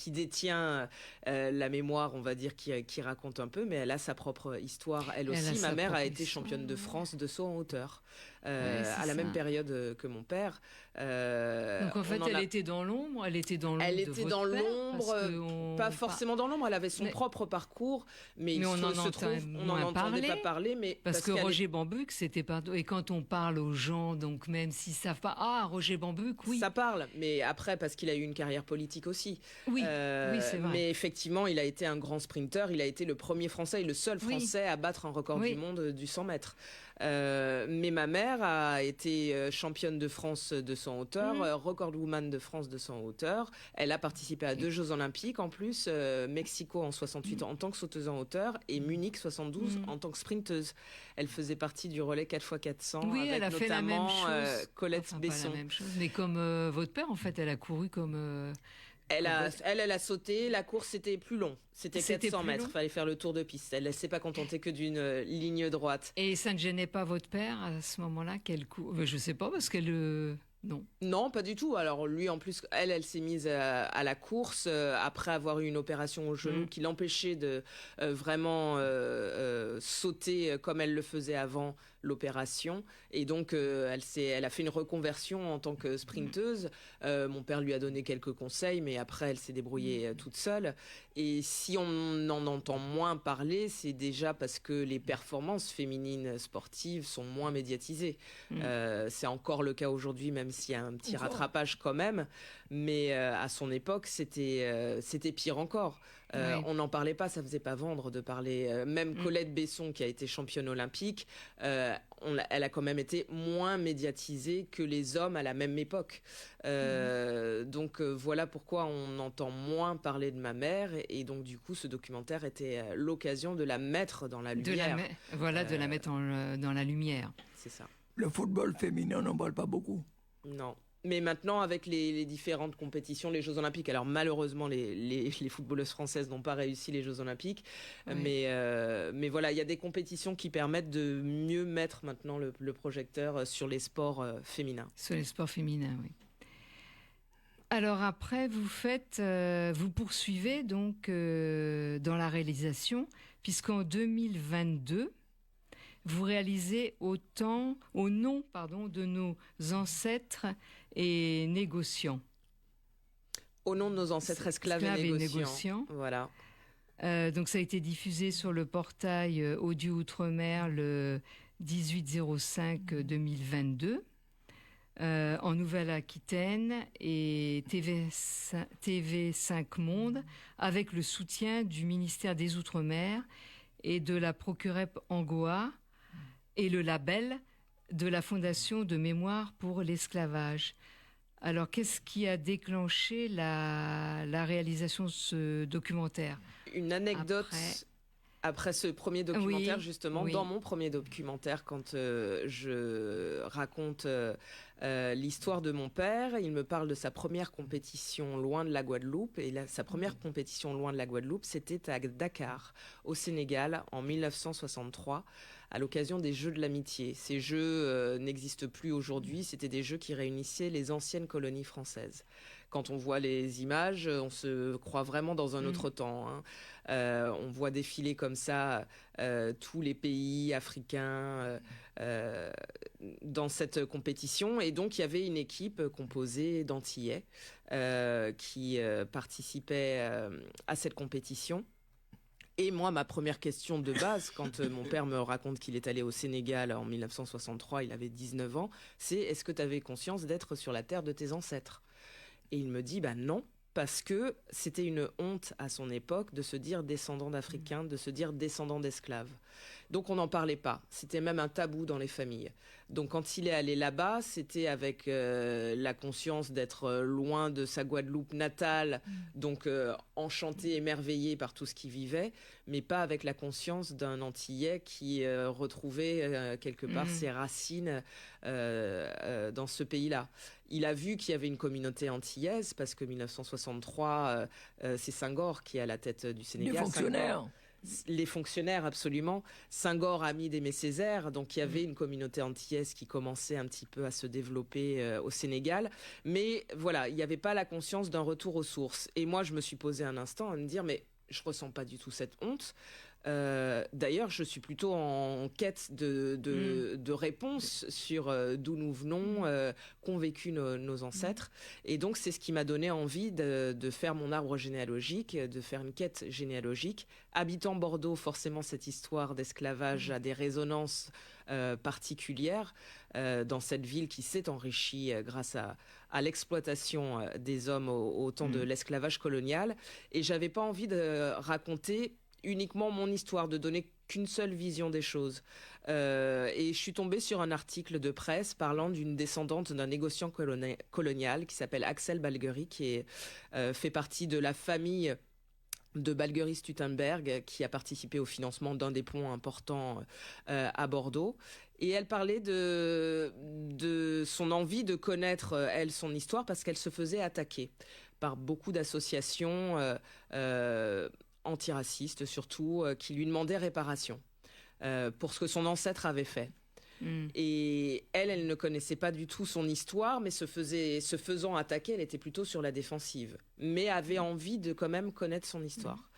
Speaker 8: détient la mémoire, on va dire, qui raconte un peu, mais elle a sa propre histoire. Elle aussi, ma mère a été championne de France de saut en hauteur. À la même période que mon père.
Speaker 7: Donc en fait, elle était dans l'ombre. Elle était dans l'ombre.
Speaker 8: Elle était dans l'ombre, pas forcément dans l'ombre. Elle avait son propre parcours, mais il se trouve, on n'en entendait pas parler, mais
Speaker 7: parce que Roger Bambuck, c'était pas. Et quand on parle aux gens, donc même s'ils savent pas, Roger Bambuck, oui,
Speaker 8: ça parle. Mais après, parce qu'il a eu une carrière politique aussi.
Speaker 7: Oui, oui, c'est vrai.
Speaker 8: Mais effectivement, il a été un grand sprinter. Il a été le premier Français et le seul Français à battre un record du monde du 100 mètres. Mais ma mère a été championne de France de 100 hauteur, record woman de France de 100 hauteur. Elle a participé à 2 Jeux Olympiques en plus, Mexico en 68 en tant que sauteuse en hauteur et Munich 72 en tant que sprinteuse. Elle faisait partie du relais 4x400
Speaker 7: oui,
Speaker 8: avec
Speaker 7: elle a
Speaker 8: notamment
Speaker 7: fait la même chose.
Speaker 8: Colette Besson.
Speaker 7: Pas la même chose, mais comme votre père, en fait, elle a couru comme...
Speaker 8: Elle a sauté. La course, c'était plus long. C'était 400 mètres. Il fallait faire le tour de piste. Elle ne s'est pas contentée que d'une ligne droite.
Speaker 7: Et ça ne gênait pas votre père à ce moment-là qu'elle court? Je ne sais pas, parce qu'elle... Non.
Speaker 8: Non, pas du tout. Alors lui, en plus, elle s'est mise à la course après avoir eu une opération au genou qui l'empêchait de vraiment sauter comme elle le faisait avant l'opération. Et donc, elle a fait une reconversion en tant que sprinteuse. Mon père lui a donné quelques conseils, mais après, elle s'est débrouillée toute seule. Et si on en entend moins parler, c'est déjà parce que les performances féminines sportives sont moins médiatisées. C'est encore le cas aujourd'hui, même s'il y a un petit rattrapage quand même. Mais à son époque, c'était pire encore. On n'en parlait pas, ça faisait pas vendre de parler. Même Colette Besson, qui a été championne olympique, elle a quand même été moins médiatisée que les hommes à la même époque. Donc voilà pourquoi on entend moins parler de ma mère. Et donc du coup, ce documentaire était l'occasion de la mettre dans la lumière.
Speaker 7: De la mettre dans la lumière.
Speaker 8: C'est ça.
Speaker 4: Le football féminin, on n'en parle pas beaucoup.
Speaker 8: Non. Mais maintenant, avec les différentes compétitions, les Jeux Olympiques, alors malheureusement, les footballeuses françaises n'ont pas réussi les Jeux Olympiques, mais voilà, il y a des compétitions qui permettent de mieux mettre maintenant le projecteur sur les sports féminins.
Speaker 7: Sur les sports féminins, oui. Alors après, vous poursuivez donc dans la réalisation, puisqu'en 2022, vous réalisez au nom de nos ancêtres et négociants.
Speaker 8: Au nom de nos ancêtres esclaves et négociants. Voilà.
Speaker 7: Donc ça a été diffusé sur le portail Audio Outre-mer le 18/05/2022 en Nouvelle-Aquitaine et TV5 Monde avec le soutien du ministère des Outre-mer et de la Procurep Angoa et le label de la Fondation de mémoire pour l'esclavage. Alors, qu'est-ce qui a déclenché la réalisation de ce documentaire?
Speaker 8: Une anecdote après ce premier documentaire, justement, dans mon premier documentaire, quand je raconte l'histoire de mon père, il me parle de sa première compétition loin de la Guadeloupe. Et sa première compétition loin de la Guadeloupe, c'était à Dakar, au Sénégal, en 1963, à l'occasion des Jeux de l'Amitié. Ces Jeux n'existent plus aujourd'hui. C'était des Jeux qui réunissaient les anciennes colonies françaises. Quand on voit les images, on se croit vraiment dans un autre temps. On voit défiler comme ça tous les pays africains dans cette compétition. Et donc, il y avait une équipe composée d'Antillais qui participait à cette compétition. Et moi, ma première question de base, quand mon père me raconte qu'il est allé au Sénégal en 1963, il avait 19 ans, c'est: est-ce que tu avais conscience d'être sur la terre de tes ancêtres? Et il me dit, non, parce que c'était une honte à son époque de se dire descendant d'Africains, de se dire descendant d'esclaves. Donc on n'en parlait pas. C'était même un tabou dans les familles. Donc quand il est allé là-bas, c'était avec la conscience d'être loin de sa Guadeloupe natale, donc enchanté, émerveillé par tout ce qu'il vivait, mais pas avec la conscience d'un Antillais qui retrouvait quelque part ses racines dans ce pays-là. Il a vu qu'il y avait une communauté antillaise, parce que 1963, c'est Senghor qui est à la tête du Sénégal.
Speaker 4: Des fonctionnaires.
Speaker 8: Les fonctionnaires, absolument. Senghor a mis d'Aimé Césaire, donc il y avait une communauté antillaise qui commençait un petit peu à se développer au Sénégal. Mais voilà, il n'y avait pas la conscience d'un retour aux sources. Et moi, je me suis posé un instant à me dire, mais je ressens pas du tout cette honte. D'ailleurs, je suis plutôt en quête de réponses sur d'où nous venons, qu'ont vécu nos ancêtres. Et donc, c'est ce qui m'a donné envie de faire mon arbre généalogique, de faire une quête généalogique. Habitant Bordeaux, forcément, cette histoire d'esclavage a des résonances particulières dans cette ville qui s'est enrichie grâce à l'exploitation des hommes au temps de l'esclavage colonial. Et j'avais pas envie de raconter uniquement mon histoire, de donner qu'une seule vision des choses. Et je suis tombée sur un article de presse parlant d'une descendante d'un négociant colonial qui s'appelle Axel Balguerie, qui fait partie de la famille de Balguerie-Stuttenberg, qui a participé au financement d'un des ponts importants à Bordeaux. Et elle parlait de son envie de connaître, elle, son histoire, parce qu'elle se faisait attaquer par beaucoup d'associations antiracistes surtout, qui lui demandaient réparation pour ce que son ancêtre avait fait. Et elle ne connaissait pas du tout son histoire, mais se faisant attaquer, elle était plutôt sur la défensive, mais avait envie de quand même connaître son histoire.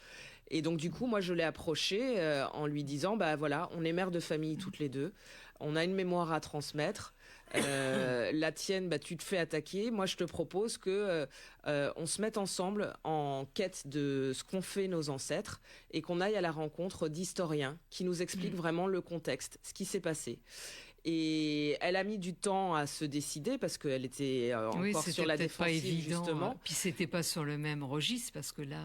Speaker 8: Et donc du coup, moi je l'ai approchée en lui disant, bah voilà, on est mères de famille toutes les deux, on a une mémoire à transmettre. La tienne, bah, tu te fais attaquer. Moi, je te propose que on se mette ensemble en quête de ce qu'ont fait nos ancêtres et qu'on aille à la rencontre d'historiens qui nous expliquent vraiment le contexte, ce qui s'est passé. Et elle a mis du temps à se décider parce qu'elle était encore sur la défensive,
Speaker 7: pas évident,
Speaker 8: justement.
Speaker 7: Puis c'était pas sur le même registre parce que là,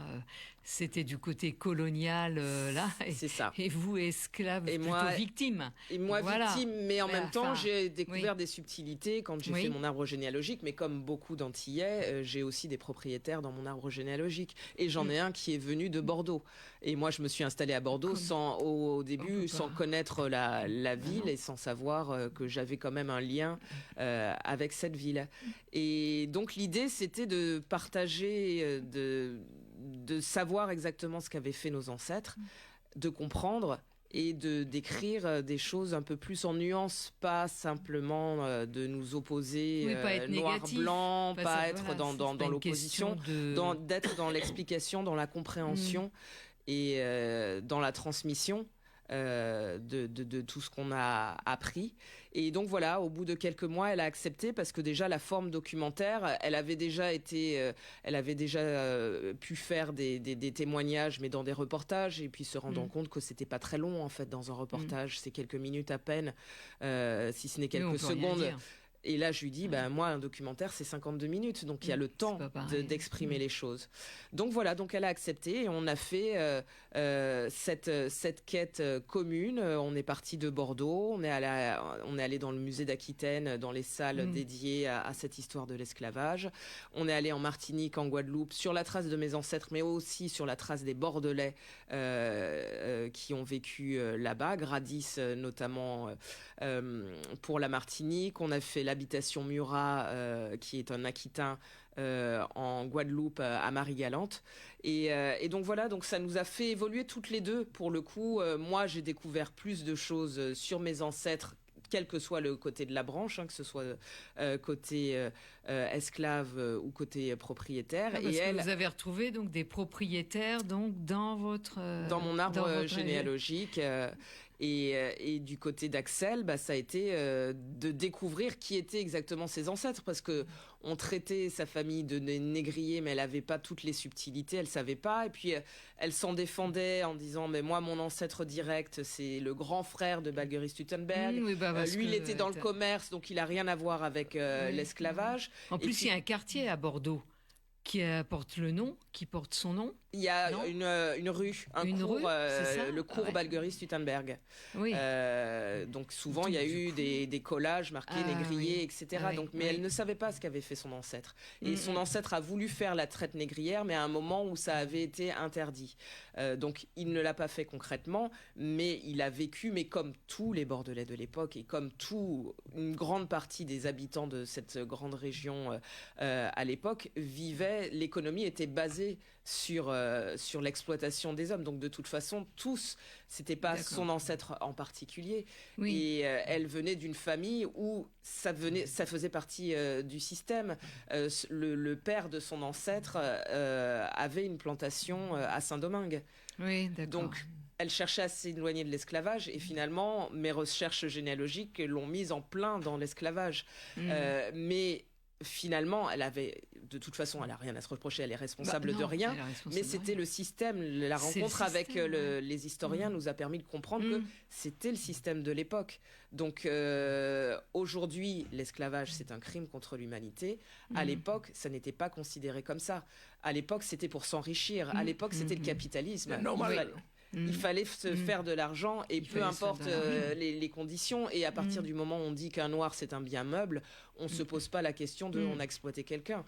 Speaker 7: c'était du côté colonial, là.
Speaker 8: C'est ça.
Speaker 7: Et vous, esclaves,
Speaker 8: Et
Speaker 7: plutôt
Speaker 8: moi,
Speaker 7: victime.
Speaker 8: Et moi,
Speaker 7: Voilà.
Speaker 8: victime, mais en même temps,
Speaker 7: Enfin,
Speaker 8: j'ai découvert des subtilités quand j'ai fait mon arbre généalogique. Mais comme beaucoup d'Antillais, j'ai aussi des propriétaires dans mon arbre généalogique. Et j'en ai un qui est venu de Bordeaux. Et moi, je me suis installée à Bordeaux au début sans connaître la ville et sans savoir que j'avais quand même un lien avec cette ville. Et donc, l'idée, c'était de partager, de savoir exactement ce qu'avaient fait nos ancêtres, de comprendre et de décrire des choses un peu plus en nuances, pas simplement de nous opposer
Speaker 7: pas être
Speaker 8: noir
Speaker 7: négatif,
Speaker 8: blanc, pas être
Speaker 7: voilà,
Speaker 8: dans
Speaker 7: c'est pas une
Speaker 8: l'opposition,
Speaker 7: question
Speaker 8: d'être dans l'explication, dans la compréhension et dans la transmission de tout ce qu'on a appris. Et donc voilà, au bout de quelques mois, elle a accepté parce que déjà la forme documentaire, elle avait déjà pu faire des témoignages, mais dans des reportages, et puis se rendant compte que c'était pas très long en fait dans un reportage, c'est quelques minutes à peine, si ce n'est quelques secondes. Et là, je lui dis, moi, un documentaire, c'est 52 minutes. Donc, il y a le temps d'exprimer les choses. Donc, voilà. Donc, elle a accepté et on a fait cette quête commune. On est parti de Bordeaux. On est allé dans le musée d'Aquitaine, dans les salles dédiées à cette histoire de l'esclavage. On est allé en Martinique, en Guadeloupe, sur la trace de mes ancêtres, mais aussi sur la trace des Bordelais qui ont vécu là-bas. Gradis, notamment, pour la Martinique. On a fait l'habitation Murat, qui est un Aquitain en Guadeloupe, à Marie-Galante. Et donc voilà, donc ça nous a fait évoluer toutes les deux. Pour le coup, moi, j'ai découvert plus de choses sur mes ancêtres, quel que soit le côté de la branche, que ce soit côté esclave ou côté propriétaire.
Speaker 7: Parce que vous avez retrouvé donc des propriétaires donc dans
Speaker 8: mon arbre généalogique. Et du côté d'Axel, ça a été de découvrir qui étaient exactement ses ancêtres, parce que on traitait sa famille de négrier, mais elle n'avait pas toutes les subtilités, elle savait pas. Et puis elle s'en défendait en disant, mais moi, mon ancêtre direct, c'est le grand frère de Balguerie-Stuttenberg. Lui, il était dans le commerce, donc il a rien à voir avec l'esclavage.
Speaker 7: En plus, il y a un quartier à Bordeaux qui porte son nom.
Speaker 8: Il y a une rue, cours, le cours Balguerie-Stuttenberg.
Speaker 7: Oui.
Speaker 8: Donc souvent, il y a eu des collages marqués négriers, etc. Mais elle ne savait pas ce qu'avait fait son ancêtre. Et son ancêtre a voulu faire la traite négrière, mais à un moment où ça avait été interdit. Donc il ne l'a pas fait concrètement, mais il a vécu, mais comme tous les Bordelais de l'époque, et comme une grande partie des habitants de cette grande région à l'époque, vivaient l'économie était basée sur l'exploitation des hommes. Donc de toute façon, c'était pas son ancêtre en particulier.
Speaker 7: Oui.
Speaker 8: Et elle venait d'une famille où ça faisait partie du système. Le père de son ancêtre avait une plantation à Saint-Domingue.
Speaker 7: Oui, d'accord.
Speaker 8: Donc elle cherchait à s'éloigner de l'esclavage et finalement, mes recherches généalogiques l'ont mise en plein dans l'esclavage. Mais finalement, de toute façon, elle n'a rien à se reprocher, elle est responsable de rien. Mais c'était le système. La rencontre avec les historiens nous a permis de comprendre que c'était le système de l'époque. Donc aujourd'hui, l'esclavage, c'est un crime contre l'humanité. À l'époque, ça n'était pas considéré comme ça. À l'époque, c'était pour s'enrichir. À l'époque, c'était le capitalisme. Il fallait se faire de l'argent et peu importe les conditions. Et à partir du moment où on dit qu'un noir c'est un bien meuble, on se pose pas la question de on a exploité quelqu'un.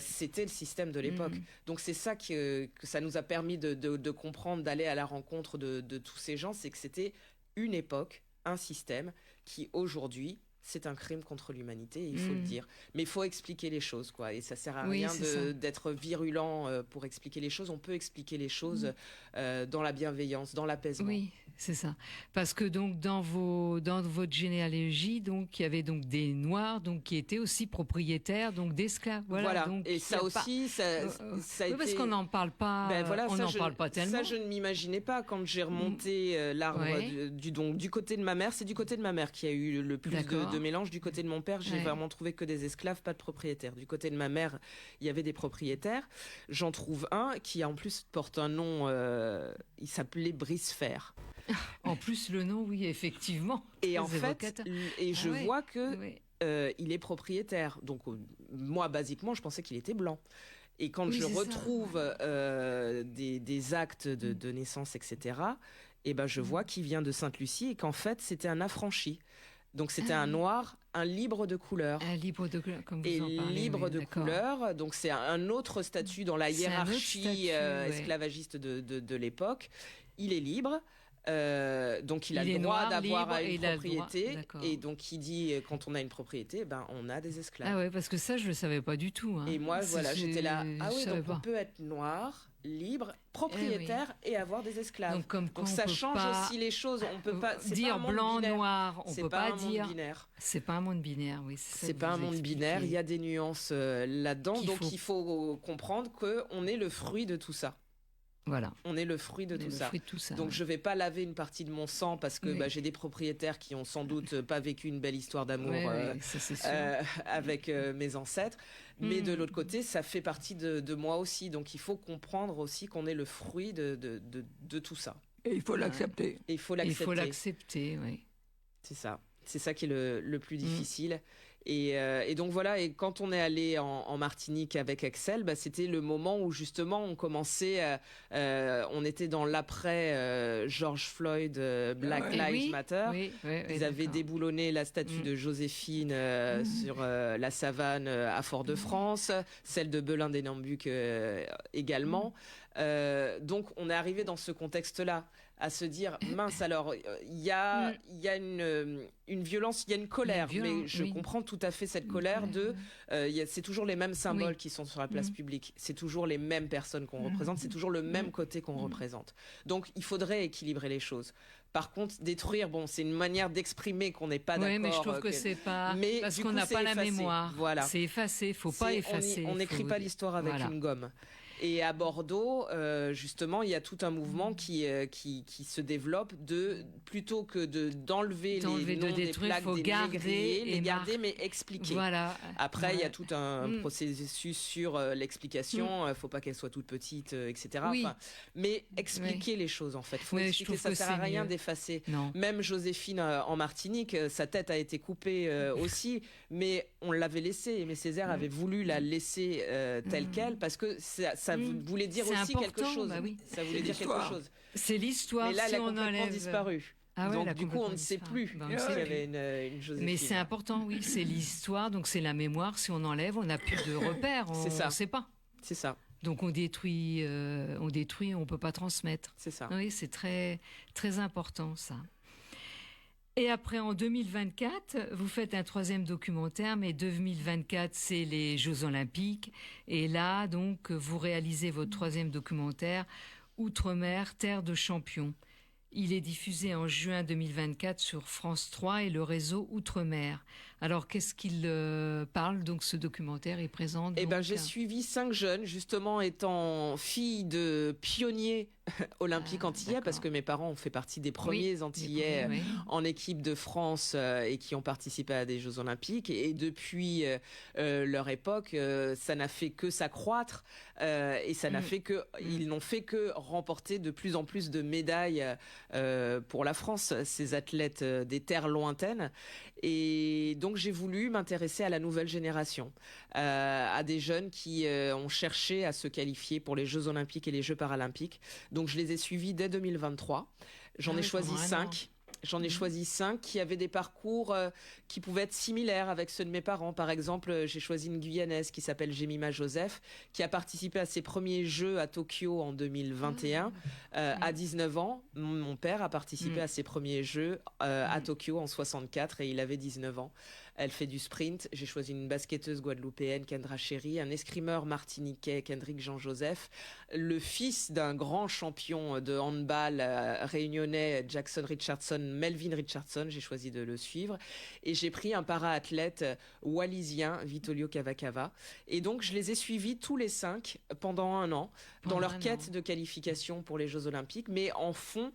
Speaker 8: C'était le système de l'époque. Donc c'est ça que ça nous a permis de comprendre, d'aller à la rencontre de tous ces gens, c'est que c'était une époque, un système qui aujourd'hui c'est un crime contre l'humanité, il faut le dire. Mais il faut expliquer les choses, quoi. Et ça sert à rien d'être virulent pour expliquer les choses. On peut expliquer les choses dans la bienveillance, dans l'apaisement.
Speaker 7: Oui, c'est ça. Parce que donc dans votre généalogie, donc il y avait donc des Noirs, donc qui étaient aussi propriétaires, donc d'esclaves. Voilà. Donc,
Speaker 8: et ça aussi, ça a été.
Speaker 7: Parce qu'on n'en parle pas. On n'en parle pas tellement.
Speaker 8: Ça, je ne m'imaginais pas quand j'ai remonté l'arbre du côté de ma mère. C'est du côté de ma mère qui a eu le plus de mélange. Du côté de mon père, j'ai vraiment trouvé que des esclaves, pas de propriétaires. Du côté de ma mère, il y avait des propriétaires. J'en trouve un qui en plus porte un nom, il s'appelait Bricefer.
Speaker 7: En plus, le nom, oui, effectivement.
Speaker 8: Et en fait, je vois que il est propriétaire. Donc moi, basiquement, je pensais qu'il était blanc. Et quand je retrouve des actes de naissance, etc., et ben je vois qu'il vient de Sainte-Lucie et qu'en fait, c'était un affranchi. Donc c'était un noir, un libre de couleur.
Speaker 7: Un libre de couleur, comme vous
Speaker 8: et
Speaker 7: en parlez.
Speaker 8: Libre de couleur, donc c'est un autre statut dans la hiérarchie esclavagiste de l'époque. Il est libre. Donc il a le droit d'avoir une propriété et donc il dit quand on a une propriété on a des esclaves.
Speaker 7: Ah ouais, parce que ça je le savais pas du tout.
Speaker 8: Et moi j'étais là donc on peut être noir, libre, propriétaire et avoir des esclaves. Donc ça change aussi les choses. On peut pas
Speaker 7: dire blanc noir, on peut pas dire.
Speaker 8: C'est
Speaker 7: pas un monde binaire, oui.
Speaker 8: C'est pas un monde binaire. Il y a des nuances là-dedans. Donc il faut comprendre que on est le fruit de tout ça.
Speaker 7: Voilà.
Speaker 8: On est le fruit de tout ça. Donc je vais pas laver une partie de mon sang parce que j'ai des propriétaires qui ont sans doute pas vécu une belle histoire d'amour avec mes ancêtres. Mais de l'autre côté, ça fait partie de moi aussi. Donc il faut comprendre aussi qu'on est le fruit de tout ça.
Speaker 4: Et il faut l'accepter.
Speaker 8: Et il faut l'accepter,
Speaker 7: oui.
Speaker 8: C'est ça. C'est ça qui est le plus difficile. Et donc voilà, et quand on est allé en Martinique avec Axel, c'était le moment où justement on commençait, on était dans l'après George Floyd, Black Lives Matter. Ils avaient déboulonné la statue de Joséphine sur la savane à Fort-de-France, celle de Belin-des-Nambucks également. Donc on est arrivé dans ce contexte-là, à se dire mince, alors il y a une violence, il y a une colère, mais je comprends tout à fait cette colère c'est toujours les mêmes symboles qui sont sur la place publique, c'est toujours les mêmes personnes qu'on représente, c'est toujours le même côté qu'on représente. Donc il faudrait équilibrer les choses. Par contre, détruire, c'est une manière d'exprimer qu'on n'est pas d'accord.
Speaker 7: Oui, mais je trouve que c'est pas parce qu'on n'a pas la mémoire. Voilà. C'est effacé, faut pas effacer.
Speaker 8: On n'écrit pas l'histoire avec une gomme. Et à Bordeaux, justement, il y a tout un mouvement qui se développe plutôt que d'enlever les noms des plaques, des négriers, les garder, mais expliquer.
Speaker 7: Voilà.
Speaker 8: Après, il y a tout un processus sur l'explication. Faut pas qu'elle soit toute petite, etc.
Speaker 7: Oui.
Speaker 8: Mais expliquer les choses, en fait. Faut expliquer. Ça sert à rien d'effacer. Même Joséphine en Martinique, sa tête a été coupée aussi, mais on l'avait laissée. Mais Césaire avait voulu la laisser telle quelle parce que ça voulait dire aussi quelque chose. Ça voulait dire quelque chose.
Speaker 7: C'est l'histoire.
Speaker 8: Mais là, elle a
Speaker 7: on
Speaker 8: complètement
Speaker 7: enlève...
Speaker 8: disparu. Donc du coup, on ne sait plus qu'il y avait une Joséphine.
Speaker 7: Mais c'est important, oui. C'est l'histoire, donc c'est la mémoire. Si on enlève, on n'a plus de repères. On ne sait pas.
Speaker 8: C'est ça.
Speaker 7: Donc on détruit, on peut pas transmettre.
Speaker 8: C'est ça.
Speaker 7: Oui, c'est très très important ça. Et après, en 2024, vous faites un 3e documentaire, mais 2024, c'est les Jeux Olympiques. Et là, donc, vous réalisez votre 3e documentaire, Outre-mer, terre de champions. Il est diffusé en juin 2024 sur France 3 et le réseau Outre-mer. Alors, qu'est-ce qu'il parle, donc, ce documentaire? Il présente...
Speaker 8: Eh bien, j'ai suivi 5 jeunes, justement, étant fille de pionniers olympiques antillais, parce que mes parents ont fait partie des premiers Antillais en équipe de France et qui ont participé à des Jeux Olympiques. Et depuis leur époque, ça n'a fait que s'accroître et ça n'a fait que... Ils n'ont fait que remporter de plus en plus de médailles pour la France, ces athlètes des terres lointaines. Et donc j'ai voulu m'intéresser à la nouvelle génération, à des jeunes qui ont cherché à se qualifier pour les Jeux Olympiques et les Jeux Paralympiques. Donc je les ai suivis dès 2023. J'en ai choisi 5. J'en ai choisi 5 qui avaient des parcours qui pouvaient être similaires avec ceux de mes parents. Par exemple, j'ai choisi une Guyanaise qui s'appelle Jemima Joseph, qui a participé à ses premiers Jeux à Tokyo en 2021 à 19 ans. Mon père a participé à ses premiers Jeux à Tokyo en 64 et il avait 19 ans. Elle fait du sprint. J'ai choisi une basketteuse guadeloupéenne, Kendra Chéry, un escrimeur martiniquais, Kendrick Jean-Joseph, le fils d'un grand champion de handball réunionnais, Jackson Richardson, Melvin Richardson. J'ai choisi de le suivre. Et j'ai pris un para-athlète wallisien, Vitolio Cavacava. Et donc, je les ai suivis tous les 5 pendant un an dans leur quête de qualification pour les Jeux Olympiques. Mais en fond,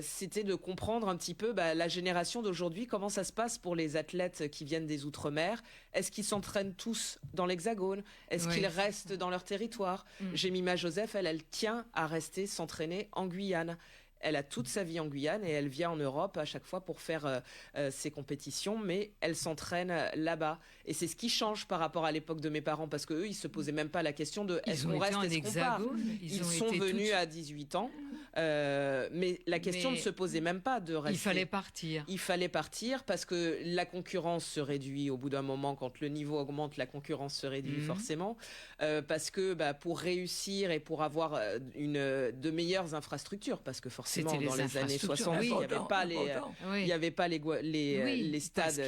Speaker 8: c'était de comprendre un petit peu la génération d'aujourd'hui, comment ça se passe pour les athlètes qui viennent des Outre-mer. Est-ce qu'ils s'entraînent tous dans l'Hexagone? Est-ce qu'ils restent dans leur territoire? Jemima Joseph, elle tient à rester s'entraîner en Guyane. Elle a toute sa vie en Guyane et elle vient en Europe à chaque fois pour faire ses compétitions, mais elle s'entraîne là-bas. Et c'est ce qui change par rapport à l'époque de mes parents, parce qu'eux, ils se posaient même pas la question de est-ce qu'on reste, est-ce qu'on part. Ils sont venus à 18 ans, mais la question ne se posait même pas de rester.
Speaker 7: Il fallait partir.
Speaker 8: Il fallait partir parce que la concurrence se réduit au bout d'un moment. Quand le niveau augmente, la concurrence se réduit forcément. Parce que pour réussir et pour avoir de meilleures infrastructures, parce que forcément, dans les années 70, il n'y avait pas les stades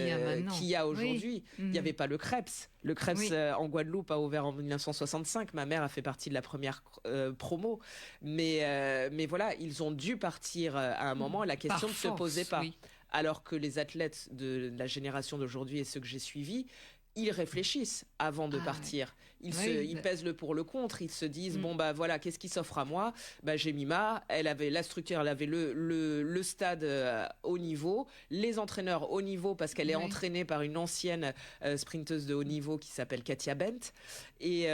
Speaker 8: qu'il y a aujourd'hui. Il n'y avait pas le Krebs. Le Krebs en Guadeloupe a ouvert en 1965. Ma mère a fait partie de la première promo. Mais voilà, ils ont dû partir à un moment. La question ne se posait pas. Alors que les athlètes de la génération d'aujourd'hui et ceux que j'ai suivis, ils réfléchissent avant de partir. Ils pèsent le pour le contre. Ils se disent voilà, qu'est-ce qui s'offre à moi? Jemima, elle avait la structure, elle avait le stade haut niveau, les entraîneurs haut niveau parce qu'elle est entraînée par une ancienne sprinteuse de haut niveau qui s'appelle Katia Bent. Et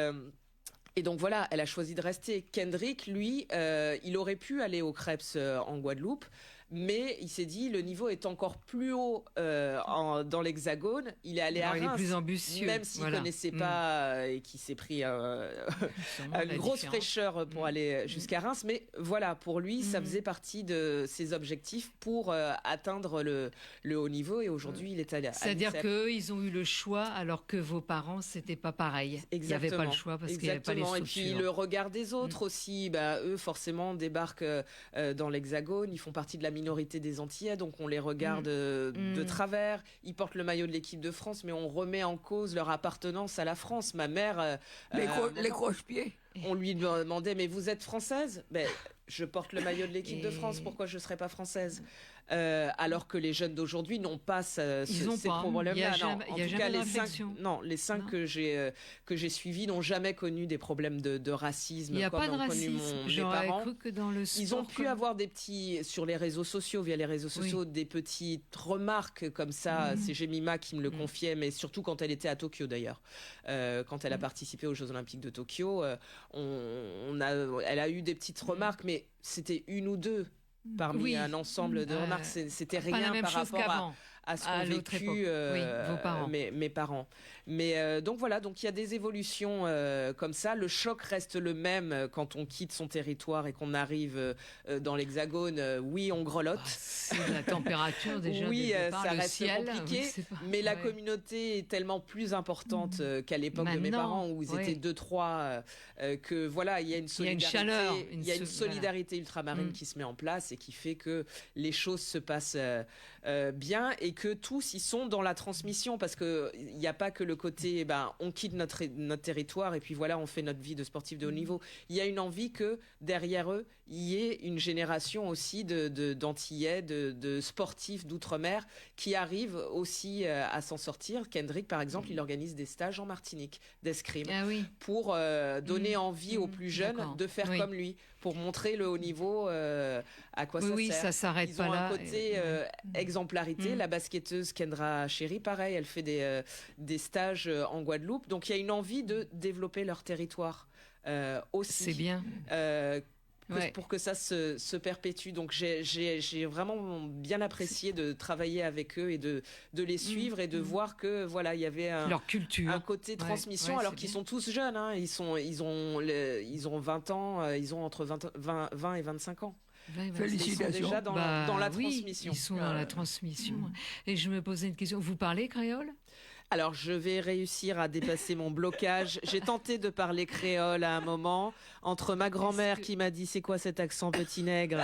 Speaker 8: donc voilà, elle a choisi de rester. Kendrick, lui, il aurait pu aller au Krebs en Guadeloupe. Mais il s'est dit, le niveau est encore plus haut dans l'Hexagone. Il est allé à Reims,
Speaker 7: il est plus ambitieux,
Speaker 8: même s'il ne connaissait pas et qu'il s'est pris une grosse fraîcheur pour aller jusqu'à Reims. Mais voilà, pour lui, ça faisait partie de ses objectifs pour atteindre le haut niveau. Et aujourd'hui, il est allé à
Speaker 7: C'est-à-dire qu'eux, ils ont eu le choix, alors que vos parents, c'était pas pareil.
Speaker 8: Exactement.
Speaker 7: Il n'y avait pas le choix parce qu'il n'y avait pas les structures.
Speaker 8: Et puis le regard des autres aussi. Eux, forcément, débarquent dans l'Hexagone. Ils font partie de la minorité des Antillais, donc on les regarde de travers. Ils portent le maillot de l'équipe de France, mais on remet en cause leur appartenance à la France. Ma mère...
Speaker 4: les croche-pieds.
Speaker 8: On lui demandait, mais vous êtes française? Je porte le maillot de l'équipe de France, pourquoi je ne serais pas française? Alors que les jeunes d'aujourd'hui n'ont pas ces problèmes-là. En tout cas, les 5 que j'ai suivis n'ont jamais connu des problèmes de racisme.
Speaker 7: Il n'y a
Speaker 8: comme
Speaker 7: pas de racisme.
Speaker 8: Mes parents.
Speaker 7: Cru que dans le sport,
Speaker 8: ils ont pu avoir des petits, sur les réseaux sociaux, via les réseaux sociaux, des petites remarques comme ça. C'est Jemima qui me le confiait, mais surtout quand elle était à Tokyo d'ailleurs. Quand elle a participé aux Jeux Olympiques de Tokyo, elle a eu des petites remarques, mais c'était une ou deux parmi un ensemble de remarques. C'était rien par rapport à ce qu'ont vécu mes parents. Mais donc voilà, donc il y a des évolutions comme ça. Le choc reste le même quand on quitte son territoire et qu'on arrive dans l'Hexagone. Oui, on grelotte.
Speaker 7: C'est la température déjà.
Speaker 8: Oui,
Speaker 7: départ,
Speaker 8: ça
Speaker 7: le
Speaker 8: reste
Speaker 7: ciel,
Speaker 8: compliqué. Mais la communauté est tellement plus importante qu'à l'époque de mes parents où ils étaient 2-3 que voilà, il y a une solidarité. Il y a une solidarité ultramarine qui se met en place et qui fait que les choses se passent bien, et que tous ils sont dans la transmission, parce que il n'y a pas que le côté on quitte notre territoire et puis voilà, on fait notre vie de sportif de haut niveau. Il y a une envie que derrière eux il y ait une génération aussi d'Antillais, de sportifs d'outre-mer qui arrivent aussi à s'en sortir. Kendrick par exemple, il organise des stages en Martinique d'escrime pour donner envie aux plus jeunes de faire comme lui, pour montrer le haut niveau, à quoi ça sert.
Speaker 7: Oui, ça s'arrête pas là.
Speaker 8: Ils ont un côté exemplarité. La basketteuse Kendra Chéri, pareil, elle fait des stages en Guadeloupe. Donc il y a une envie de développer leur territoire aussi.
Speaker 7: C'est bien.
Speaker 8: Pour que ça se perpétue. Donc j'ai vraiment bien apprécié de travailler avec eux et de les suivre et de voir que voilà, il y avait
Speaker 7: leur culture,
Speaker 8: un côté transmission, alors qu'ils sont tous jeunes, hein. Ils ont 20 ans, ils ont entre 20 et 25 ans.
Speaker 4: Félicitations.
Speaker 8: Ils sont déjà dans la transmission.
Speaker 7: Ils sont dans la transmission. Et je me posais une question. Vous parlez créole ?
Speaker 8: Alors, je vais réussir à dépasser mon blocage. J'ai tenté de parler créole à un moment, entre ma grand-mère qui m'a dit « C'est quoi cet accent petit nègre ?»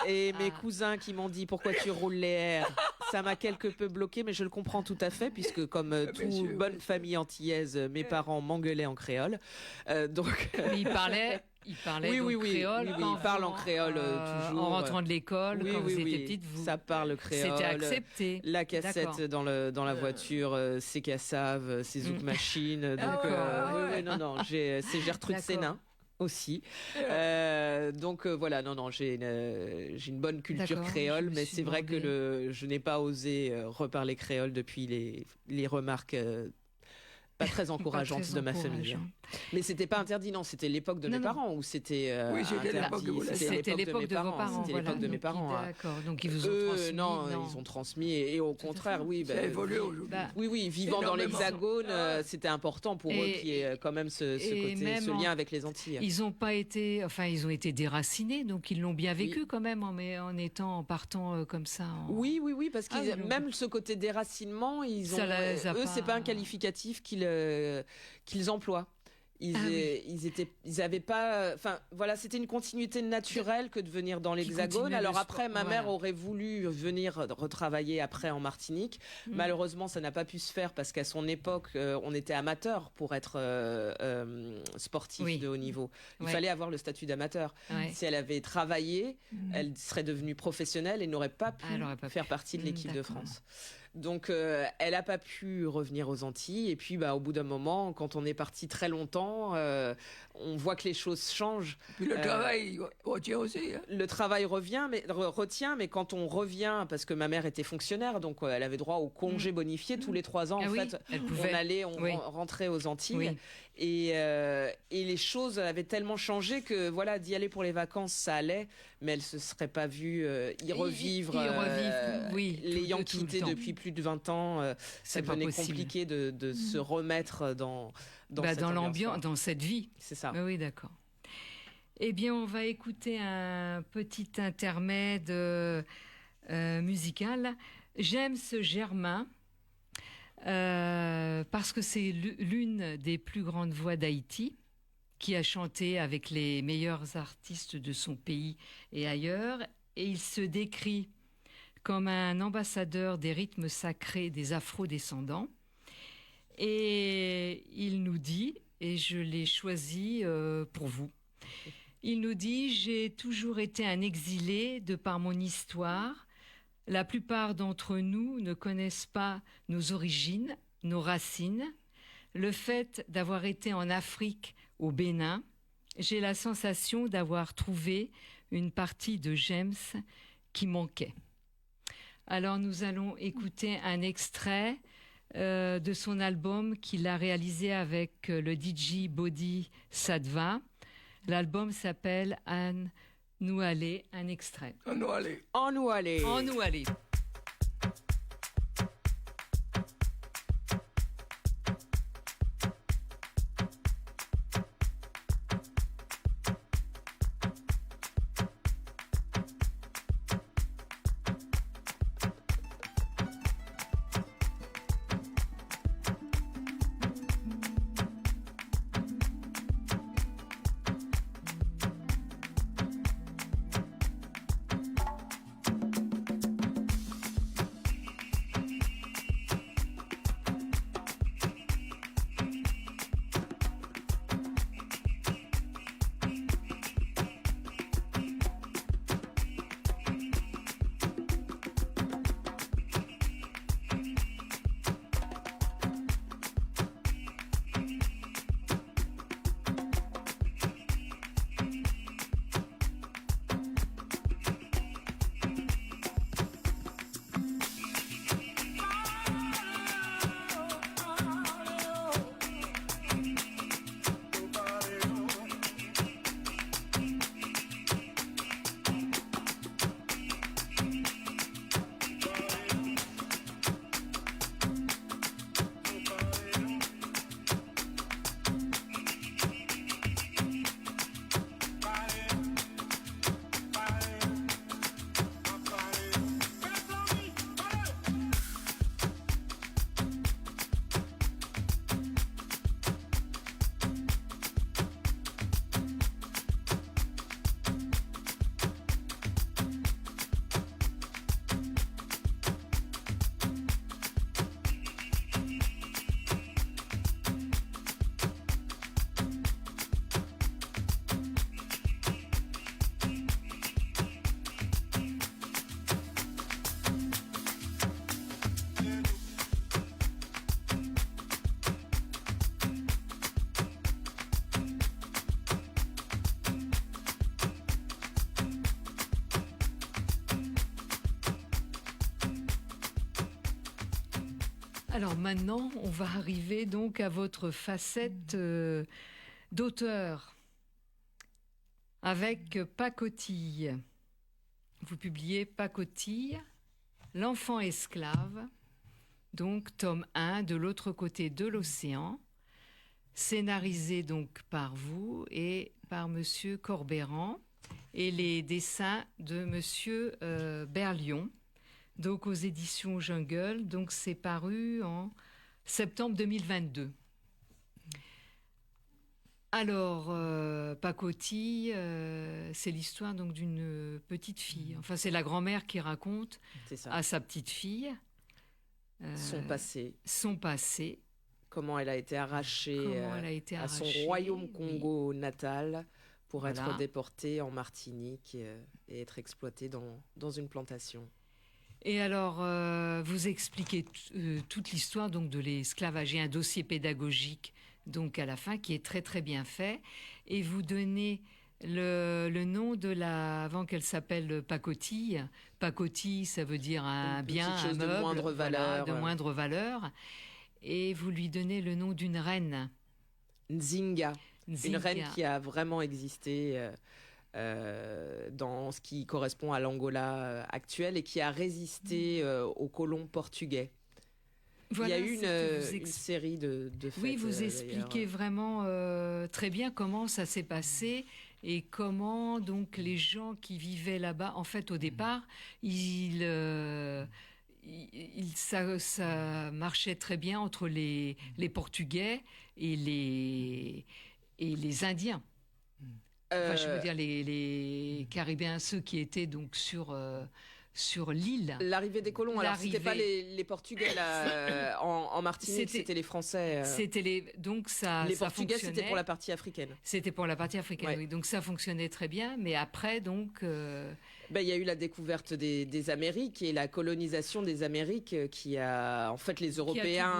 Speaker 8: et mes cousins qui m'ont dit « Pourquoi tu roules les R ?» Ça m'a quelque peu bloqué, mais je le comprends tout à fait, puisque comme toute bonne famille antillaise, mes parents m'engueulaient en créole. Donc...
Speaker 7: Il parlait créole.
Speaker 8: Oui, il parle en créole toujours.
Speaker 7: En rentrant de l'école, quand vous étiez petite,
Speaker 8: ça parle créole.
Speaker 7: C'était accepté.
Speaker 8: La cassette dans la voiture, c'est Cassav, c'est Zouk Machine. Donc, c'est Gertrude Sénin aussi. Donc voilà, j'ai une bonne culture créole, mais c'est vrai que je n'ai pas osé reparler créole depuis les remarques pas très encourageantes de ma famille. Mais c'était pas interdit, non, c'était l'époque de mes parents, où c'était
Speaker 4: c'était
Speaker 7: l'époque de vos parents.
Speaker 8: C'était l'époque de mes parents.
Speaker 7: D'accord, donc ils vous ont transmis.
Speaker 8: Non, ils ont transmis, et au contraire, oui.
Speaker 4: Ça a évolué aujourd'hui.
Speaker 8: Oui, vivant dans l'Hexagone, c'était important pour eux qu'il y ait quand même ce lien avec les Antilles.
Speaker 7: Ils n'ont pas été, ils ont été déracinés, donc ils l'ont bien vécu quand même, en partant comme ça.
Speaker 8: Oui, parce que même ce côté déracinement, eux, c'est pas un qualificatif qu'ils emploient. Ils avaient pas, c'était une continuité naturelle que de venir dans l'Hexagone. Alors après, ma mère aurait voulu venir retravailler après en Martinique. Malheureusement, ça n'a pas pu se faire parce qu'à son époque, on était amateur pour être sportif de haut niveau. Il fallait avoir le statut d'amateur. Si elle avait travaillé, elle serait devenue professionnelle et n'aurait pas pu faire partie de l'équipe de France. Donc, elle n'a pas pu revenir aux Antilles. Et puis, au bout d'un moment, quand on est parti très longtemps, on voit que les choses changent.
Speaker 4: Puis le travail retient aussi. Hein.
Speaker 8: Le travail retient, mais quand on revient, parce que ma mère était fonctionnaire, donc elle avait droit au congé bonifié tous les 3 ans. On rentrait aux Antilles. Et les choses avaient tellement changé que d'y aller pour les vacances, ça allait, mais elle se serait pas vue y revivre. L'ayant quitté depuis plus de 20 ans, ça devenait compliqué de se remettre dans
Speaker 7: l'ambiance, dans cette vie.
Speaker 8: C'est ça.
Speaker 7: Oui, d'accord. Eh bien, on va écouter un petit intermède musical. James Germain. Parce que c'est l'une des plus grandes voix d'Haïti, qui a chanté avec les meilleurs artistes de son pays et ailleurs, et il se décrit comme un ambassadeur des rythmes sacrés des afro-descendants. Et il nous dit, et je l'ai choisi pour vous, il nous dit « J'ai toujours été un exilé de par mon histoire. La plupart d'entre nous ne connaissent pas nos origines, nos racines. Le fait d'avoir été en Afrique, au Bénin, j'ai la sensation d'avoir trouvé une partie de James qui manquait. » Alors nous allons écouter un extrait de son album qu'il a réalisé avec le DJ Body Sadva. L'album s'appelle Anne nous aller, un extrait.
Speaker 4: En nous aller.
Speaker 8: En nous aller.
Speaker 7: En nous aller. Alors maintenant, on va arriver donc à votre facette d'auteur avec Pacotille. Vous publiez Pacotille, l'enfant esclave, donc tome 1, de l'autre côté de l'océan, scénarisé donc par vous et par Monsieur Corbeyran, et les dessins de Monsieur Berlion, donc aux éditions Jungle. Donc c'est paru en septembre 2022. Alors, Pacotille, c'est l'histoire donc d'une petite fille. Enfin, c'est la grand-mère qui raconte à sa petite fille son passé.
Speaker 8: Comment elle a été arrachée, à son royaume Congo natal pour être déportée en Martinique et être exploitée dans une plantation.
Speaker 7: Et alors, vous expliquez toute l'histoire donc de l'esclavage et un dossier pédagogique donc à la fin qui est très très bien fait, et vous donnez le nom de avant qu'elle s'appelle Pacotille. Pacotille, ça veut dire un bien, un meuble,
Speaker 8: de moindre valeur,
Speaker 7: de moindre valeur, et vous lui donnez le nom d'une reine.
Speaker 8: Nzinga. Une reine qui a vraiment existé dans ce qui correspond à l'Angola actuel et qui a résisté aux colons portugais.
Speaker 7: Voilà,
Speaker 8: il y a eu une série de faits.
Speaker 7: Oui, vous expliquez vraiment très bien comment ça s'est passé et comment donc les gens qui vivaient là-bas, en fait au départ, ça marchait très bien entre les Portugais et les Indiens. Enfin, je veux dire les Caribéens, ceux qui étaient donc sur l'île.
Speaker 8: L'arrivée des colons, alors c'était pas les Portugais là, en Martinique, c'était les Français.
Speaker 7: Donc ça,
Speaker 8: les
Speaker 7: ça
Speaker 8: Portugais,
Speaker 7: fonctionnait.
Speaker 8: c'était pour la partie africaine.
Speaker 7: C'était pour la partie africaine,
Speaker 8: ouais.
Speaker 7: Oui. Donc ça fonctionnait très bien, mais après donc.
Speaker 8: Il y a eu la découverte des Amériques et la colonisation des Amériques qui a, en fait, les Européens,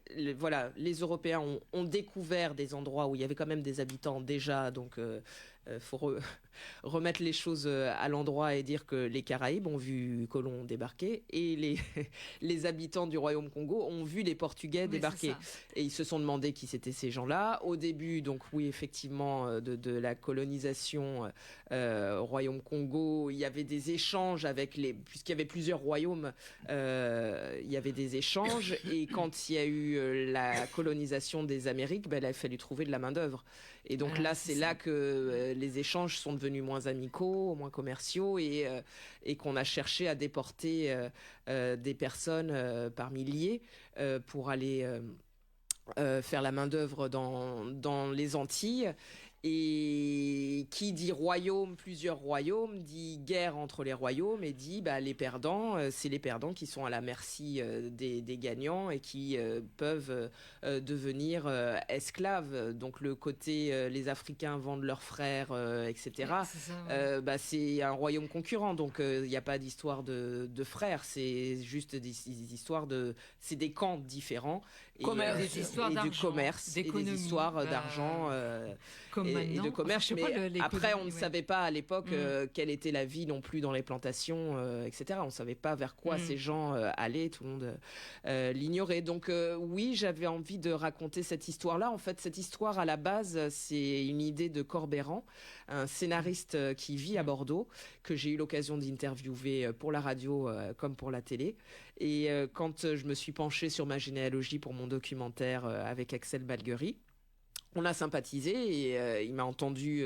Speaker 8: les Européens ont découvert des endroits où il y avait quand même des habitants déjà, donc faut remettre les choses à l'endroit et dire que les Caraïbes ont vu Colomb débarquer et les habitants du Royaume Congo ont vu les Portugais débarquer. Et ils se sont demandé qui c'étaient ces gens-là. Au début, donc oui, effectivement, de la colonisation Royaume Congo, il y avait des échanges puisqu'il y avait plusieurs royaumes, il y avait des échanges. Et quand il y a eu la colonisation des Amériques, il a fallu trouver de la main-d'œuvre. Et donc c'est là que les échanges sont devenus moins amicaux, moins commerciaux et qu'on a cherché à déporter des personnes par milliers pour aller faire la main-d'œuvre dans les Antilles. Et qui dit royaume, plusieurs royaumes, dit guerre entre les royaumes et dit les perdants, c'est les perdants qui sont à la merci des gagnants et qui peuvent devenir esclaves. Donc le côté les Africains vendent leurs frères, etc. C'est un royaume concurrent, donc il n'y a pas d'histoire de frères, c'est juste des histoires c'est des camps différents.
Speaker 7: Des histoires d'argent,
Speaker 8: du commerce, et des histoires d'argent et de commerce. Mais après, on ne savait pas à l'époque quelle était la vie non plus dans les plantations, etc. On ne savait pas vers quoi ces gens allaient, tout le monde l'ignorait. Donc oui, j'avais envie de raconter cette histoire-là. En fait, cette histoire, à la base, c'est une idée de Corbeyran, un scénariste qui vit à Bordeaux, que j'ai eu l'occasion d'interviewer pour la radio comme pour la télé. Et quand je me suis penchée sur ma généalogie pour mon documentaire avec Axel Balguerie, on a sympathisé et il m'a entendu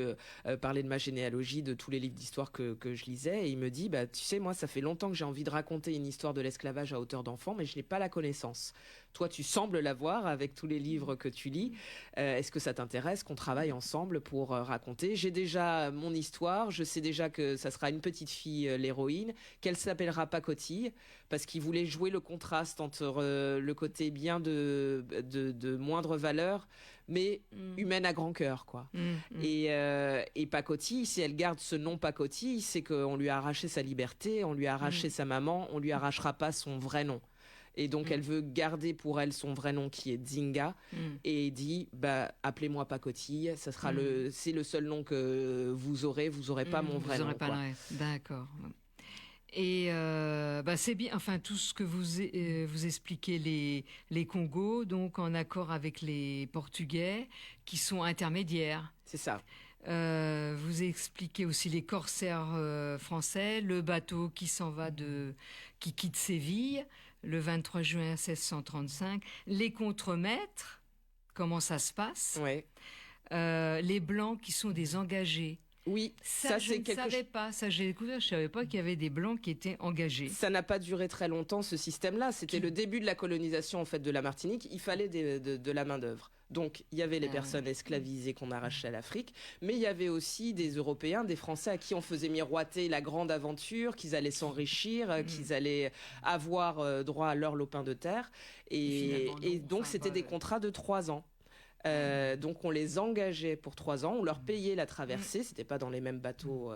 Speaker 8: parler de ma généalogie, de tous les livres d'histoire que je lisais, et il me dit tu sais, moi ça fait longtemps que j'ai envie de raconter une histoire de l'esclavage à hauteur d'enfant, mais je n'ai pas la connaissance. Toi tu sembles l'avoir avec tous les livres que tu lis, est-ce que ça t'intéresse qu'on travaille ensemble pour raconter? J'ai déjà mon histoire, je sais déjà que ça sera une petite fille l'héroïne, qu'elle s'appellera Pacotille, parce qu'il voulait jouer le contraste entre le côté bien de moindre valeur mais humaine à grand cœur, quoi. Et Pacotille, si elle garde ce nom Pacotille, c'est qu'on lui a arraché sa liberté, on lui a arraché sa maman, on lui arrachera pas son vrai nom. Et donc elle veut garder pour elle son vrai nom qui est Nzinga, et dit appelez-moi Pacotille, ça sera c'est le seul nom que vous aurez pas mon vrai nom.
Speaker 7: D'accord. Et c'est bien, enfin tout ce que vous expliquez, les Congos, donc en accord avec les Portugais, qui sont intermédiaires.
Speaker 8: C'est ça.
Speaker 7: Vous expliquez aussi les corsaires français, le bateau qui qui quitte Séville le 23 juin 1635, les contremaîtres, comment ça se passe,
Speaker 8: Ouais.
Speaker 7: Les Blancs qui sont des engagés.
Speaker 8: Oui,
Speaker 7: Ça, je ne savais pas. Ça, j'ai découvert. Je savais pas qu'il y avait des Blancs qui étaient engagés.
Speaker 8: Ça n'a pas duré très longtemps, ce système-là. C'était le début de la colonisation en fait de la Martinique. Il fallait de la main d'œuvre. Donc, il y avait les personnes esclavisées qu'on arrachait à l'Afrique, mais il y avait aussi des Européens, des Français à qui on faisait miroiter la grande aventure, qu'ils allaient s'enrichir, qu'ils allaient avoir droit à leur lopin de terre. Et donc, c'était des contrats de 3 ans. Donc on les engageait pour 3 ans, on leur payait la traversée, c'était pas dans les mêmes bateaux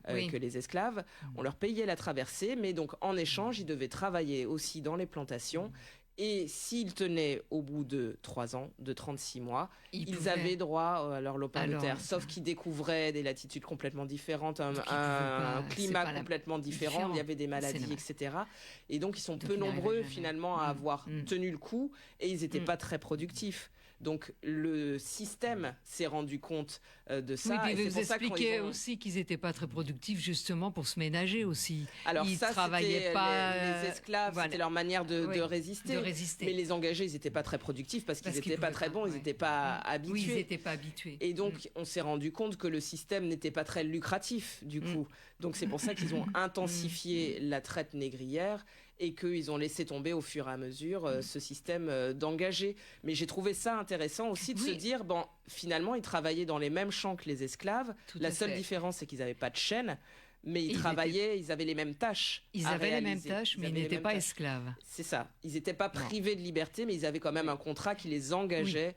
Speaker 8: que les esclaves, on leur payait la traversée, mais donc en échange ils devaient travailler aussi dans les plantations. Et s'ils tenaient au bout de 3 ans, de 36 mois, ils avaient droit à leur lopin de terre, sauf qu'ils découvraient des latitudes complètement différentes, un climat complètement différent, il y avait des maladies, etc. Et donc ils sont peu nombreux finalement à avoir tenu le coup, et ils n'étaient pas très productifs. Donc le système s'est rendu compte de ça.
Speaker 7: Oui,
Speaker 8: et
Speaker 7: vous expliquez aussi qu'ils n'étaient pas très productifs justement pour se ménager aussi.
Speaker 8: Alors
Speaker 7: ils
Speaker 8: ça,
Speaker 7: travaillaient pas.
Speaker 8: Les esclaves, c'était leur manière de résister. Mais les engagés, ils n'étaient pas très productifs parce qu'ils n'étaient pas très bons, ils n'étaient pas habitués.
Speaker 7: Oui, ils n'étaient pas habitués.
Speaker 8: Et donc on s'est rendu compte que le système n'était pas très lucratif du coup. Donc c'est pour ça qu'ils ont intensifié la traite négrière et qu'ils ont laissé tomber au fur et à mesure ce système d'engagés. Mais j'ai trouvé ça intéressant aussi de se dire, bon, finalement, ils travaillaient dans les mêmes champs que les esclaves. La seule différence, c'est qu'ils n'avaient pas de chaîne, mais ils travaillaient, ils avaient les mêmes tâches.
Speaker 7: Ils avaient les mêmes tâches, mais ils n'étaient pas esclaves.
Speaker 8: C'est ça. Ils n'étaient pas privés de liberté, mais ils avaient quand même un contrat qui les engageait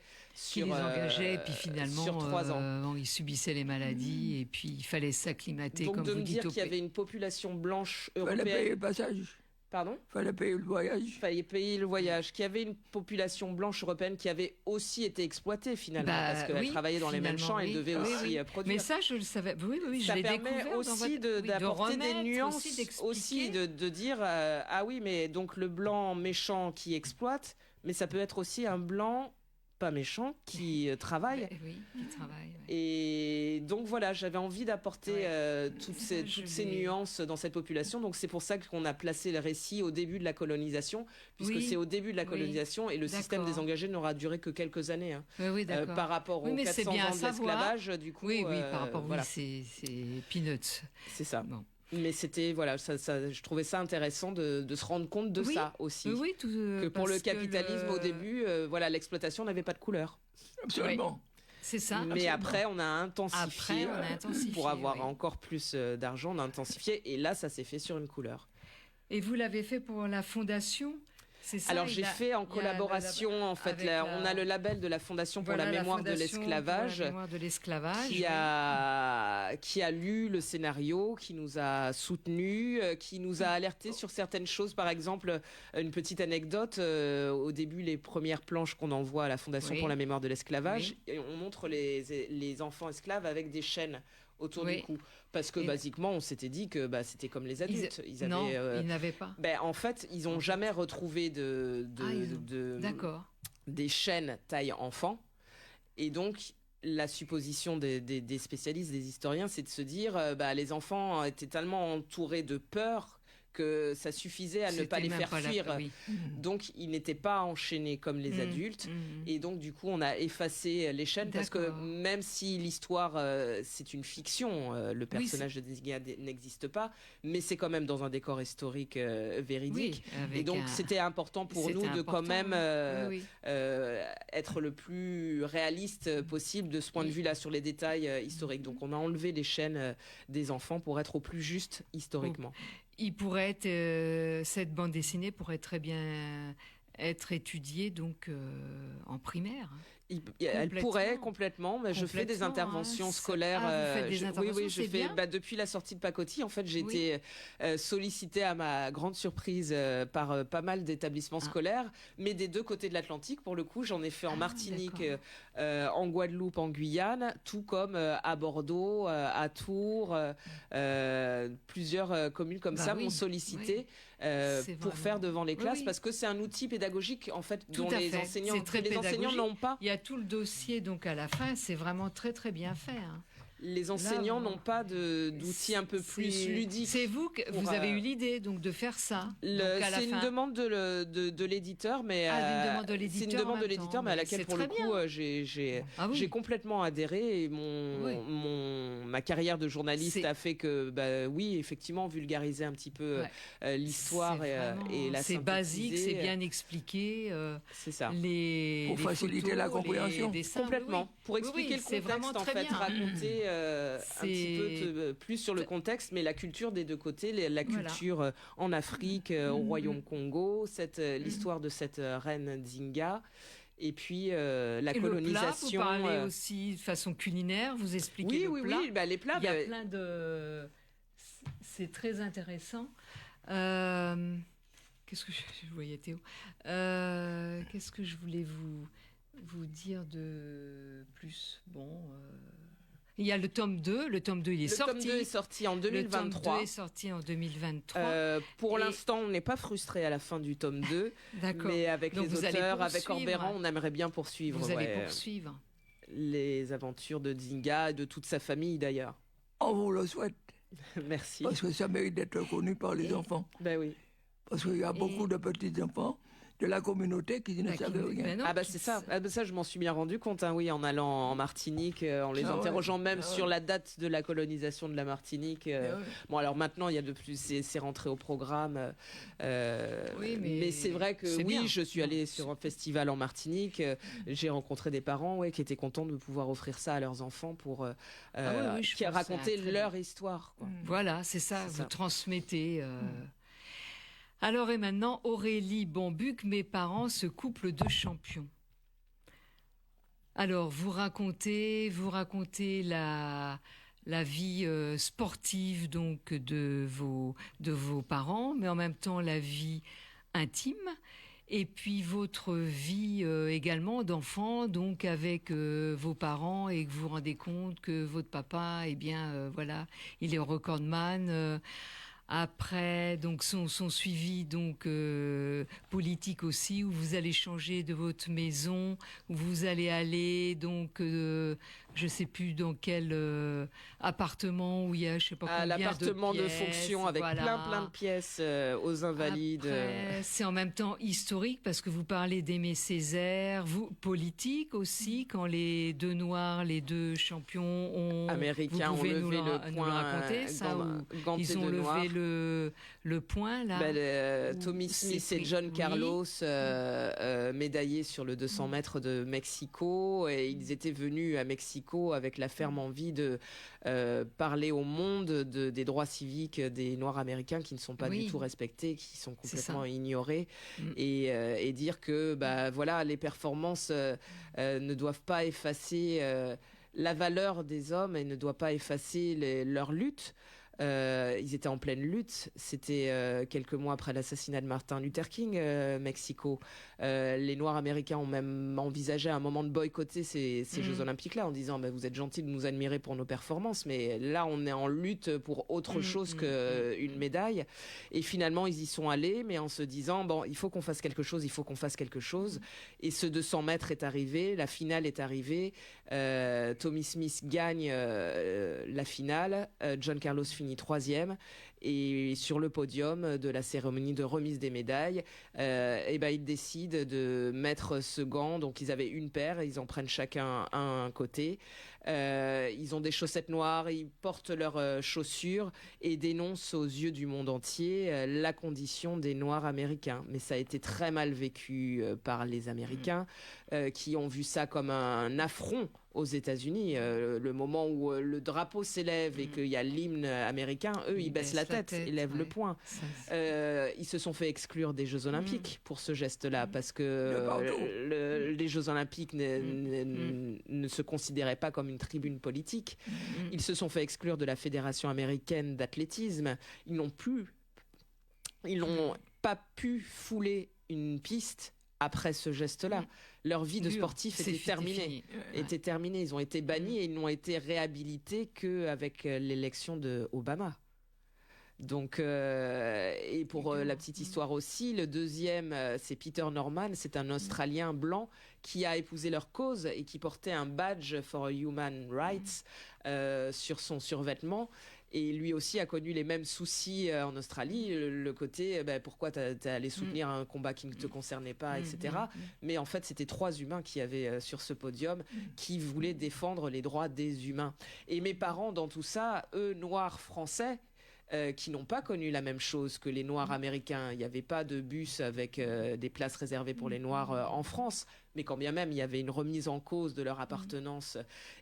Speaker 7: et puis finalement,
Speaker 8: sur 3 ans.
Speaker 7: Ils subissaient les maladies, et puis il fallait s'acclimater,
Speaker 8: donc
Speaker 7: comme
Speaker 8: de
Speaker 7: vous
Speaker 8: me
Speaker 7: dites.
Speaker 8: dire qu'il y avait une population blanche
Speaker 4: Fallait
Speaker 8: européenne.
Speaker 4: payer le passage.
Speaker 8: Pardon ?
Speaker 4: Fallait payer le voyage.
Speaker 8: Fallait payer le voyage. Qu'il y avait une population blanche européenne qui avait aussi été exploitée finalement, parce qu'elle travaillait dans les mêmes champs, elle devait aussi produire.
Speaker 7: Mais ça, je le savais. Oui,
Speaker 8: ça
Speaker 7: je l'ai
Speaker 8: permet
Speaker 7: découvert
Speaker 8: aussi d'apporter des nuances, aussi de dire ah oui, mais donc le blanc méchant qui exploite, mais ça peut être aussi un blanc pas méchant qui travaille.
Speaker 7: Oui, qui travaille.
Speaker 8: Et donc voilà, j'avais envie d'apporter toutes ces nuances dans cette population. Donc c'est pour ça qu'on a placé le récit au début de la colonisation, puisque c'est au début de la colonisation et le système des engagés n'aura duré que quelques années. Par rapport aux 400 ans d'esclavage, du coup.
Speaker 7: Oui, par rapport, c'est peanuts.
Speaker 8: C'est ça. Bon. Mais c'était, je trouvais ça intéressant de se rendre compte de ça aussi. Que pour le capitalisme, au début, l'exploitation n'avait pas de couleur.
Speaker 4: Absolument.
Speaker 7: Oui. C'est ça.
Speaker 8: Mais après, on a intensifié. Pour avoir
Speaker 7: oui.
Speaker 8: encore plus d'argent, on a intensifié. Et là, ça s'est fait sur une couleur.
Speaker 7: Et vous l'avez fait pour la fondation ? Ça,
Speaker 8: alors j'ai fait en collaboration, en fait, on a le label de la Fondation pour la mémoire de l'esclavage, qui a lu le scénario, qui nous a soutenus, qui nous a alertés sur certaines choses. Par exemple, une petite anecdote, au début, les premières planches qu'on envoie à la Fondation pour la mémoire de l'esclavage, on montre les enfants esclaves avec des chaînes autour du cou. Parce que basiquement, on s'était dit que c'était comme les adultes. Ils
Speaker 7: n'avaient pas.
Speaker 8: En fait, ils n'ont jamais retrouvé des chaînes taille enfant. Et donc, la supposition des spécialistes, des historiens, c'est de se dire les enfants étaient tellement entourés de peur que ça suffisait à ne pas les faire fuir. Donc, ils n'étaient pas enchaînés comme les adultes. Et donc, du coup, on a effacé les chaînes parce que même si l'histoire, c'est une fiction, le personnage de Désigna n'existe pas, mais c'est quand même dans un décor historique véridique. Et donc, c'était important pour nous de quand même être le plus réaliste possible de ce point de vue-là sur les détails historiques. Donc, on a enlevé les chaînes des enfants pour être au plus juste historiquement.
Speaker 7: Il pourrait être, cette bande dessinée pourrait très bien être étudiée donc en primaire.
Speaker 8: Elle pourrait complètement, mais je fais des interventions scolaires.
Speaker 7: Vous faites des interventions,
Speaker 8: oui, je fais. Depuis la sortie de Pacotille, en fait, j'ai été sollicitée à ma grande surprise par pas mal d'établissements scolaires, mais des deux côtés de l'Atlantique. Pour le coup, j'en ai fait en Martinique, en Guadeloupe, en Guyane, tout comme à Bordeaux, à Tours, plusieurs communes comme ça m'ont sollicité. Pour faire devant les classes, parce que c'est un outil pédagogique en fait dont les enseignants n'ont pas.
Speaker 7: Il y a tout le dossier donc à la fin, c'est vraiment très très bien fait. Hein.
Speaker 8: Les enseignants n'ont pas d'outils un peu plus ludiques.
Speaker 7: C'est vous avez eu l'idée donc de faire ça.
Speaker 8: C'est une demande de l'éditeur, mais c'est une demande de l'éditeur, mais à laquelle pour le coup j'ai complètement adhéré. Et ma carrière de journaliste a fait que oui, effectivement, vulgariser un petit peu l'histoire et la
Speaker 7: c'est basique, c'est bien expliqué.
Speaker 8: C'est ça.
Speaker 4: Pour faciliter la compréhension.
Speaker 8: Complètement. Pour expliquer le contexte, en fait, raconter un petit peu plus sur le contexte, mais la culture des deux côtés, la culture en Afrique, au Royaume Congo, l'histoire de cette reine Nzinga. Et puis la colonisation.
Speaker 7: Le plat, vous parlez aussi de façon culinaire, vous expliquez le plat.
Speaker 8: Oui, les plats.
Speaker 7: Il y a plein de. C'est très intéressant. Qu'est-ce que je voyais Théo. Qu'est-ce que je voulais vous dire de plus? Il y a le tome 2. Le tome 2, il est sorti.
Speaker 8: Le tome 2 est sorti en 2023.
Speaker 7: Le tome 2 est sorti en 2023.
Speaker 8: Pour l'instant, on n'est pas frustré à la fin du tome 2.
Speaker 7: D'accord.
Speaker 8: Mais avec les auteurs, avec Corberan, on aimerait bien poursuivre.
Speaker 7: Vous allez poursuivre.
Speaker 8: Les aventures de Nzinga et de toute sa famille, d'ailleurs.
Speaker 4: On vous le souhaite.
Speaker 8: Merci.
Speaker 4: Parce que ça mérite d'être connu par les enfants.
Speaker 8: Ben oui.
Speaker 4: Parce qu'il y a beaucoup de petits-enfants de la communauté qui ne savent rien.
Speaker 8: C'est ça. Ça, je m'en suis bien rendu compte, oui, en allant en Martinique, en les interrogeant sur la date de la colonisation de la Martinique. Bon, alors maintenant, il y a de plus, c'est rentré au programme. Mais c'est vrai que je suis allée sur un festival en Martinique. J'ai rencontré des parents qui étaient contents de pouvoir offrir ça à leurs enfants pour qui raconter leur histoire. Quoi.
Speaker 7: Voilà, c'est ça. Vous transmettez. Alors et maintenant, Aurélie Bambuc, mes parents, ce couple de champions. Alors, vous racontez la vie sportive donc de vos parents, mais en même temps la vie intime, et puis votre vie également d'enfant, donc avec vos parents, et que vous vous rendez compte que votre papa, il est recordman. Après, donc, sont suivis donc politiques aussi, où vous allez changer de votre maison, où vous allez aller donc, je sais plus dans quel appartement où il y a, je sais pas combien de pièces.
Speaker 8: L'appartement de fonction avec plein de pièces aux invalides.
Speaker 7: Après, c'est en même temps historique parce que vous parlez d'Aimé Césaire, politique aussi, quand les deux noirs, les deux champions
Speaker 8: américains ont levé le point,
Speaker 7: raconter ça, ils ont levé le point là.
Speaker 8: Tommy Smith et John Carlos médaillés sur le 200 mètres de Mexico, et ils étaient venus à Mexico avec la ferme envie de parler au monde des droits civiques des Noirs américains qui ne sont pas du tout respectés, qui sont complètement ignorés, et dire que les performances ne doivent pas effacer la valeur des hommes et ne doivent pas effacer leur lutte. Ils étaient en pleine lutte. C'était quelques mois après l'assassinat de Martin Luther King, Mexico. Les Noirs américains ont même envisagé à un moment de boycotter ces Jeux Olympiques-là, en disant vous êtes gentils de nous admirer pour nos performances, mais là on est en lutte pour autre chose qu'une médaille. Et finalement ils y sont allés, mais en se disant il faut qu'on fasse quelque chose, Et ce 200 mètres est arrivé, la finale est arrivée. Tommy Smith gagne la finale, John Carlos finit 3e, et sur le podium de la cérémonie de remise des médailles, ils décident de mettre ce gant. Donc ils avaient une paire, ils en prennent chacun un côté, Ils ont des chaussettes noires, ils portent leurs chaussures et dénoncent aux yeux du monde entier la condition des Noirs américains. Mais ça a été très mal vécu par les Américains qui ont vu ça comme un affront aux États-Unis. Le moment où le drapeau s'élève et qu'il y a l'hymne américain, eux, ils baissent la tête, ils lèvent le poing. Ils se sont fait exclure des Jeux Olympiques pour ce geste-là, parce que les Jeux Olympiques ne se considéraient pas comme une tribune politique. Ils se sont fait exclure de la Fédération américaine d'athlétisme. Ils n'ont pas pu fouler une piste après ce geste-là. Leur vie de sportif était terminée. Ils ont été bannis et ils n'ont été réhabilités qu'avec l'élection de Obama. Donc, et pour la petite histoire aussi, le deuxième, c'est Peter Norman, c'est un Australien blanc qui a épousé leur cause et qui portait un badge for Human Rights sur son survêtement. Et lui aussi a connu les mêmes soucis en Australie, le côté pourquoi t'es allé soutenir un combat qui ne te concernait pas, etc. Mais en fait, c'était 3 humains qui avaient sur ce podium qui voulaient défendre les droits des humains. Et mes parents, dans tout ça, eux, noirs français, qui n'ont pas connu la même chose que les Noirs américains. Il n'y avait pas de bus avec des places réservées pour les Noirs en France, mais quand bien même il y avait une remise en cause de leur appartenance,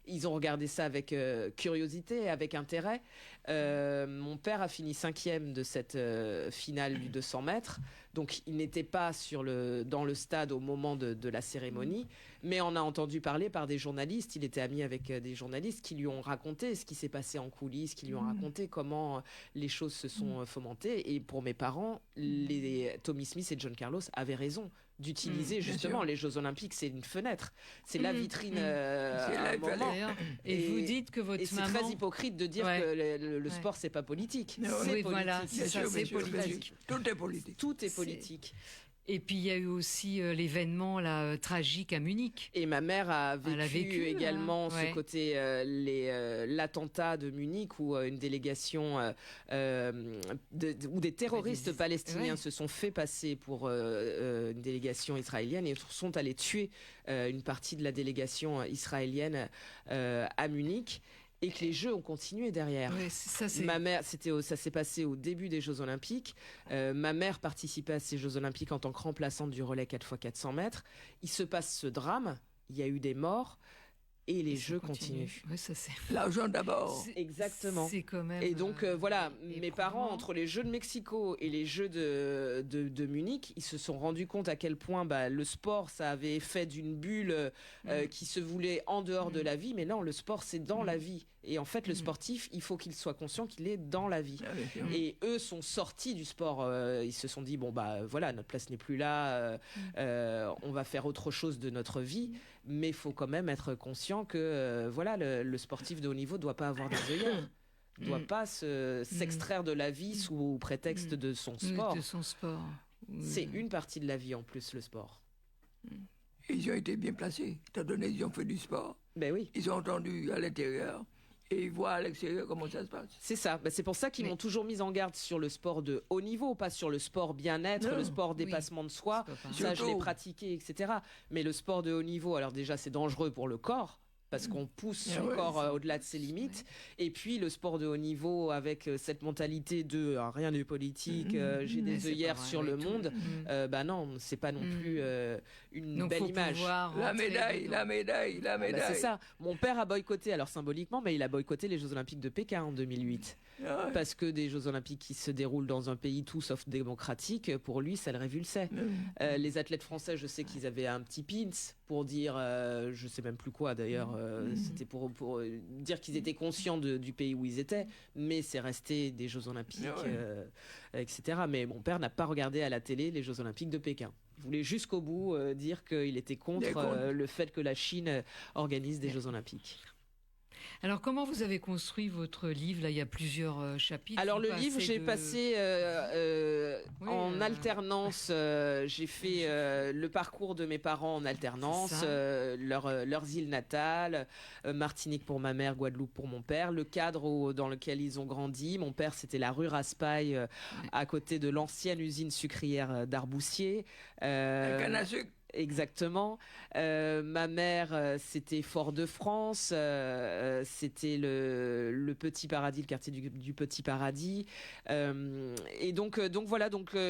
Speaker 8: ils ont regardé ça avec curiosité, avec intérêt. Mon père a fini 5e de cette finale du 200 mètres, donc il n'était pas dans le stade au moment de la cérémonie, mais on a entendu parler par des journalistes. Il était ami avec des journalistes qui lui ont raconté ce qui s'est passé en coulisses, qui lui ont raconté comment les choses se sont fomentées. Et pour mes parents, Tommy Smith et John Carlos avaient raison d'utiliser justement les Jeux Olympiques. C'est une fenêtre, c'est la vitrine à un moment.
Speaker 7: Et vous dites que votre maman...
Speaker 8: C'est très hypocrite de dire que le sport c'est pas politique.
Speaker 7: C'est
Speaker 8: politique.
Speaker 7: Voilà, c'est politique.
Speaker 4: Tout est politique.
Speaker 8: Tout est politique.
Speaker 7: Et puis il y a eu aussi l'événement tragique à Munich.
Speaker 8: Et ma mère a vécu également ce côté, l'attentat de Munich où une délégation, où des terroristes palestiniens se sont fait passer pour une délégation israélienne et sont allés tuer une partie de la délégation israélienne à Munich. Et que les Jeux ont continué derrière. Ma mère, ça s'est passé au début des Jeux Olympiques. Ma mère participait à ces Jeux Olympiques en tant que remplaçante du relais 4x400 mètres. Il se passe ce drame, il y a eu des morts. Et les Jeux continuent.
Speaker 4: L'argent d'abord.
Speaker 8: Exactement.
Speaker 7: C'est quand même.
Speaker 8: Et donc voilà, mes parents, entre les Jeux de Mexico et les Jeux de Munich, ils se sont rendus compte à quel point le sport, ça avait fait d'une bulle qui se voulait en dehors de la vie. Mais non, le sport, c'est dans la vie. Et en fait, le sportif, il faut qu'il soit conscient qu'il est dans la vie. Et eux sont sortis du sport. Ils se sont dit, voilà, notre place n'est plus là. On va faire autre chose de notre vie. Mais il faut quand même être conscient que le sportif de haut niveau ne doit pas avoir des œillères. Ne doit pas s'extraire de la vie sous prétexte de son sport.
Speaker 7: De son sport.
Speaker 8: C'est une partie de la vie en plus, le sport.
Speaker 4: Ils ont été bien placés, étant donné qu'ils ont fait du sport.
Speaker 8: Ben oui.
Speaker 4: Ils ont entendu à l'intérieur. Et ils voient à l'extérieur comment ça se passe.
Speaker 8: C'est ça. C'est pour ça qu'ils m'ont toujours mis en garde sur le sport de haut niveau, pas sur le sport bien-être, le sport dépassement de soi. Ça, je l'ai pratiqué, etc. Mais le sport de haut niveau, alors déjà, c'est dangereux pour le corps. Parce qu'on pousse son corps au-delà de ses limites. Et puis le sport de haut niveau avec cette mentalité de rien n'est politique, j'ai des œillères sur le monde. Non, c'est pas non plus une belle image.
Speaker 4: La médaille.
Speaker 8: C'est ça. Mon père a boycotté, alors symboliquement, mais il a boycotté les Jeux Olympiques de Pékin en 2008. Parce que des Jeux Olympiques qui se déroulent dans un pays tout sauf démocratique, pour lui, ça le révulsait. Les athlètes français, je sais qu'ils avaient un petit pins pour dire, je sais même plus quoi d'ailleurs, c'était pour dire qu'ils étaient conscients du pays où ils étaient, mais c'est resté des Jeux Olympiques, etc. Mais mon père n'a pas regardé à la télé les Jeux Olympiques de Pékin. Il voulait jusqu'au bout dire qu'il était contre le fait que la Chine organise des Jeux Olympiques.
Speaker 7: Alors, comment vous avez construit votre livre? Là, il y a plusieurs chapitres.
Speaker 8: Alors, le livre, j'ai passé en alternance. J'ai fait le parcours de mes parents en alternance, leurs îles natales, Martinique pour ma mère, Guadeloupe pour mon père, le cadre dans lequel ils ont grandi. Mon père, c'était la rue Raspail, à côté de l'ancienne usine sucrière d'Arboussier.
Speaker 4: Canne à sucre.
Speaker 8: Exactement. Ma mère, c'était Fort-de-France, c'était le Petit Paradis, le quartier du Petit Paradis. Et donc voilà,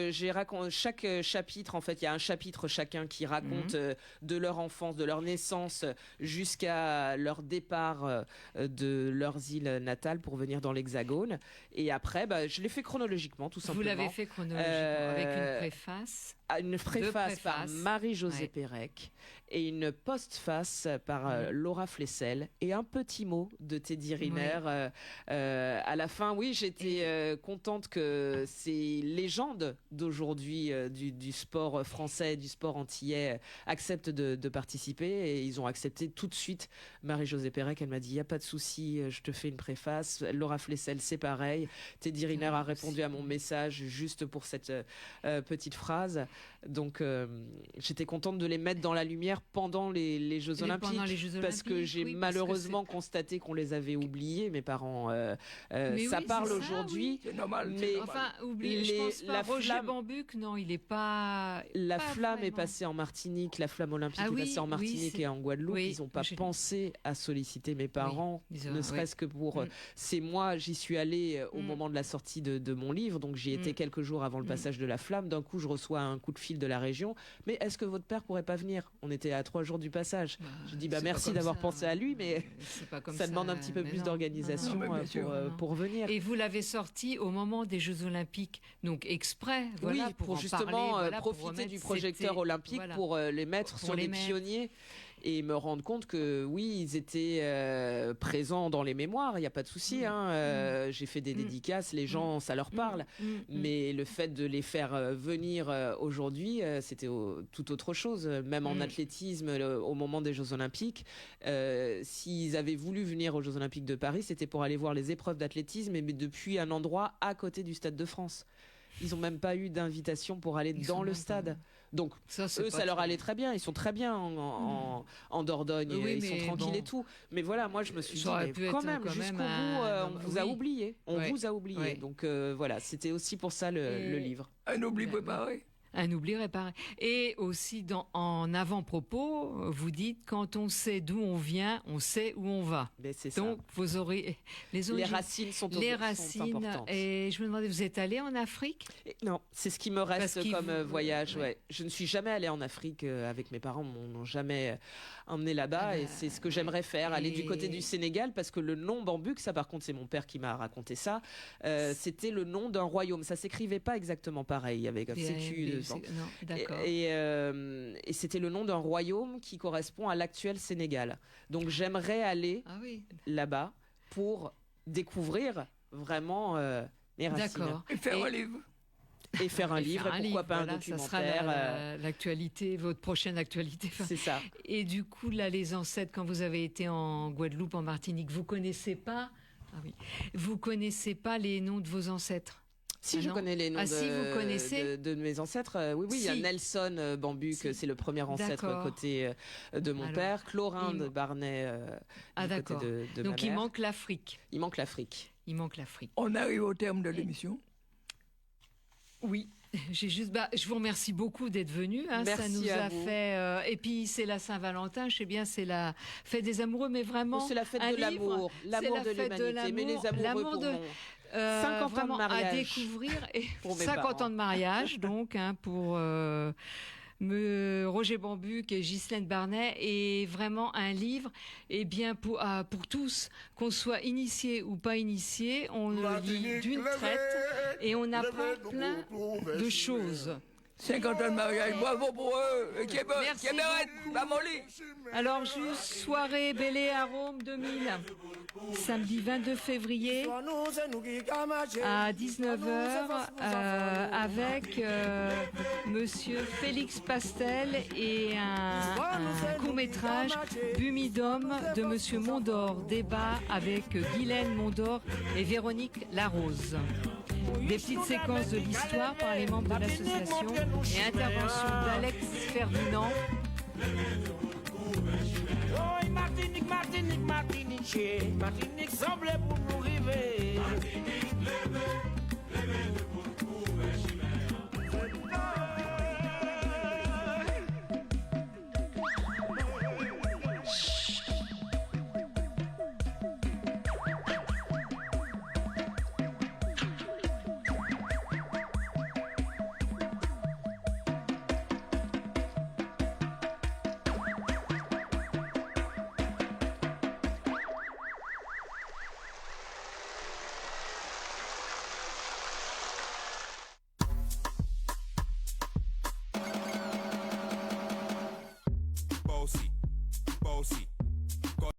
Speaker 8: j'ai raconté chaque chapitre. En fait, il y a un chapitre chacun qui raconte de leur enfance, de leur naissance jusqu'à leur départ de leurs îles natales pour venir dans l'Hexagone. Et après, je l'ai fait chronologiquement, tout simplement.
Speaker 7: Vous l'avez fait chronologiquement avec une préface.
Speaker 8: Une préface par Marie-Josée Pérec et une postface par Laura Flessel et un petit mot de Teddy Riner à la fin. Oui, j'étais contente que ces légendes d'aujourd'hui du sport français, du sport antillais acceptent de participer, et ils ont accepté tout de suite. Marie-Josée Pérec, elle m'a dit, il n'y a pas de souci, je te fais une préface. Laura Flessel, c'est pareil. Teddy Riner a répondu à mon message juste pour cette petite phrase. Donc j'étais contente de les mettre dans la lumière pendant les Jeux Olympiques, parce que j'ai malheureusement constaté qu'on les avait oubliés, mes parents. Ça parle aujourd'hui,
Speaker 4: c'est normal.
Speaker 8: Mais
Speaker 7: enfin, oubliez, je pense pas. Roger Bambuc, non, il est pas.
Speaker 8: La flamme est passée en Martinique, la flamme olympique est passée en Martinique et en Guadeloupe. Ils n'ont pas pensé à solliciter mes parents, ne serait-ce que pour. C'est moi, j'y suis allée au moment de la sortie de mon livre, donc j'y étais quelques jours avant le passage de la flamme. D'un coup, je reçois un coup de fil de la région. Mais est-ce que votre père pourrait pas venir? On était à 3 jours du passage. Je dis merci d'avoir pensé à lui, mais ça demande un petit peu plus d'organisation pour venir.
Speaker 7: Et vous l'avez sorti au moment des Jeux Olympiques, donc exprès,
Speaker 8: pour justement profiter du projecteur olympique pour les mettre sur les pionniers. Et me rendre compte que oui, ils étaient présents dans les mémoires, il n'y a pas de souci. J'ai fait des dédicaces, les gens, ça leur parle. Mais le fait de les faire venir aujourd'hui, c'était tout autre chose. Même en athlétisme, au moment des Jeux Olympiques, s'ils avaient voulu venir aux Jeux Olympiques de Paris, c'était pour aller voir les épreuves d'athlétisme, mais depuis un endroit à côté du Stade de France. Ils n'ont même pas eu d'invitation pour aller dans le stade. Donc, ça leur allait très bien. Ils sont très bien en Dordogne. Ils sont tranquilles et tout. Mais voilà, moi, je me suis dit, quand même, jusqu'au bout, on vous a oublié. On vous a oublié. Donc, voilà, c'était aussi pour ça le livre.
Speaker 4: Un oubli préparé.
Speaker 7: Un oubli réparé. Et aussi, en avant-propos, vous dites, quand on sait d'où on vient, on sait où on va.
Speaker 8: Mais c'est
Speaker 7: donc,
Speaker 8: les racines sont importantes.
Speaker 7: Et je me demandais, vous êtes allé en Afrique?
Speaker 8: Non, c'est ce qui me reste comme voyage. Ouais. Je ne suis jamais allée en Afrique avec mes parents, m'ont jamais emmené là-bas, et c'est ce que j'aimerais faire, aller du côté du Sénégal, parce que le nom Bambuc, ça par contre, c'est mon père qui m'a raconté ça, c'était le nom d'un royaume. Ça s'écrivait pas exactement pareil, avec un sécu. Et c'était le nom d'un royaume qui correspond à l'actuel Sénégal. Donc j'aimerais aller là-bas pour découvrir vraiment mes racines.
Speaker 4: D'accord. Et faire un livre.
Speaker 8: Et faire un livre, et pourquoi pas un documentaire.
Speaker 7: Ça sera l'actualité, votre prochaine actualité.
Speaker 8: C'est ça.
Speaker 7: Et du coup, là, les ancêtres, quand vous avez été en Guadeloupe, en Martinique, vous connaissez pas les noms de vos ancêtres?
Speaker 8: Si, je connais les noms de mes ancêtres. Oui, il y a Nelson Bambuc, c'est le premier ancêtre côté de mon père. Chlorinde Barnet côté de ma mère.
Speaker 7: Donc il manque l'Afrique.
Speaker 8: Il manque l'Afrique.
Speaker 4: On arrive au terme de l'émission.
Speaker 7: Oui. Je vous remercie beaucoup d'être venu. Ça nous a fait. Et puis c'est la Saint-Valentin. Je sais bien, c'est la fête des amoureux, mais vraiment.
Speaker 8: C'est la fête de l'amour, l'amour de l'humanité. Mais les amoureux pour 50 ans de mariage.
Speaker 7: À découvrir. Et 50 ans de mariage, donc, pour Roger Bambuc et Ghislaine Barnet, et vraiment un livre, pour tous, qu'on soit initié ou pas initié, on le lit d'une traite et on apprend plein de choses.
Speaker 4: 50 ans de mariage, bravo pour eux.
Speaker 7: Merci beaucoup. Alors juste soirée Bélé Arôme 2000, samedi 22 février à 19h avec Monsieur Félix Pastel et un court-métrage Bumidum de Monsieur Mondor, débat avec Guylaine Mondor et Véronique Larose. Des petites séquences de l'histoire par les membres de l'association et intervention d'Alex Ferdinand.
Speaker 1: Martinique, Martinique, Martinique, Martinique semble pour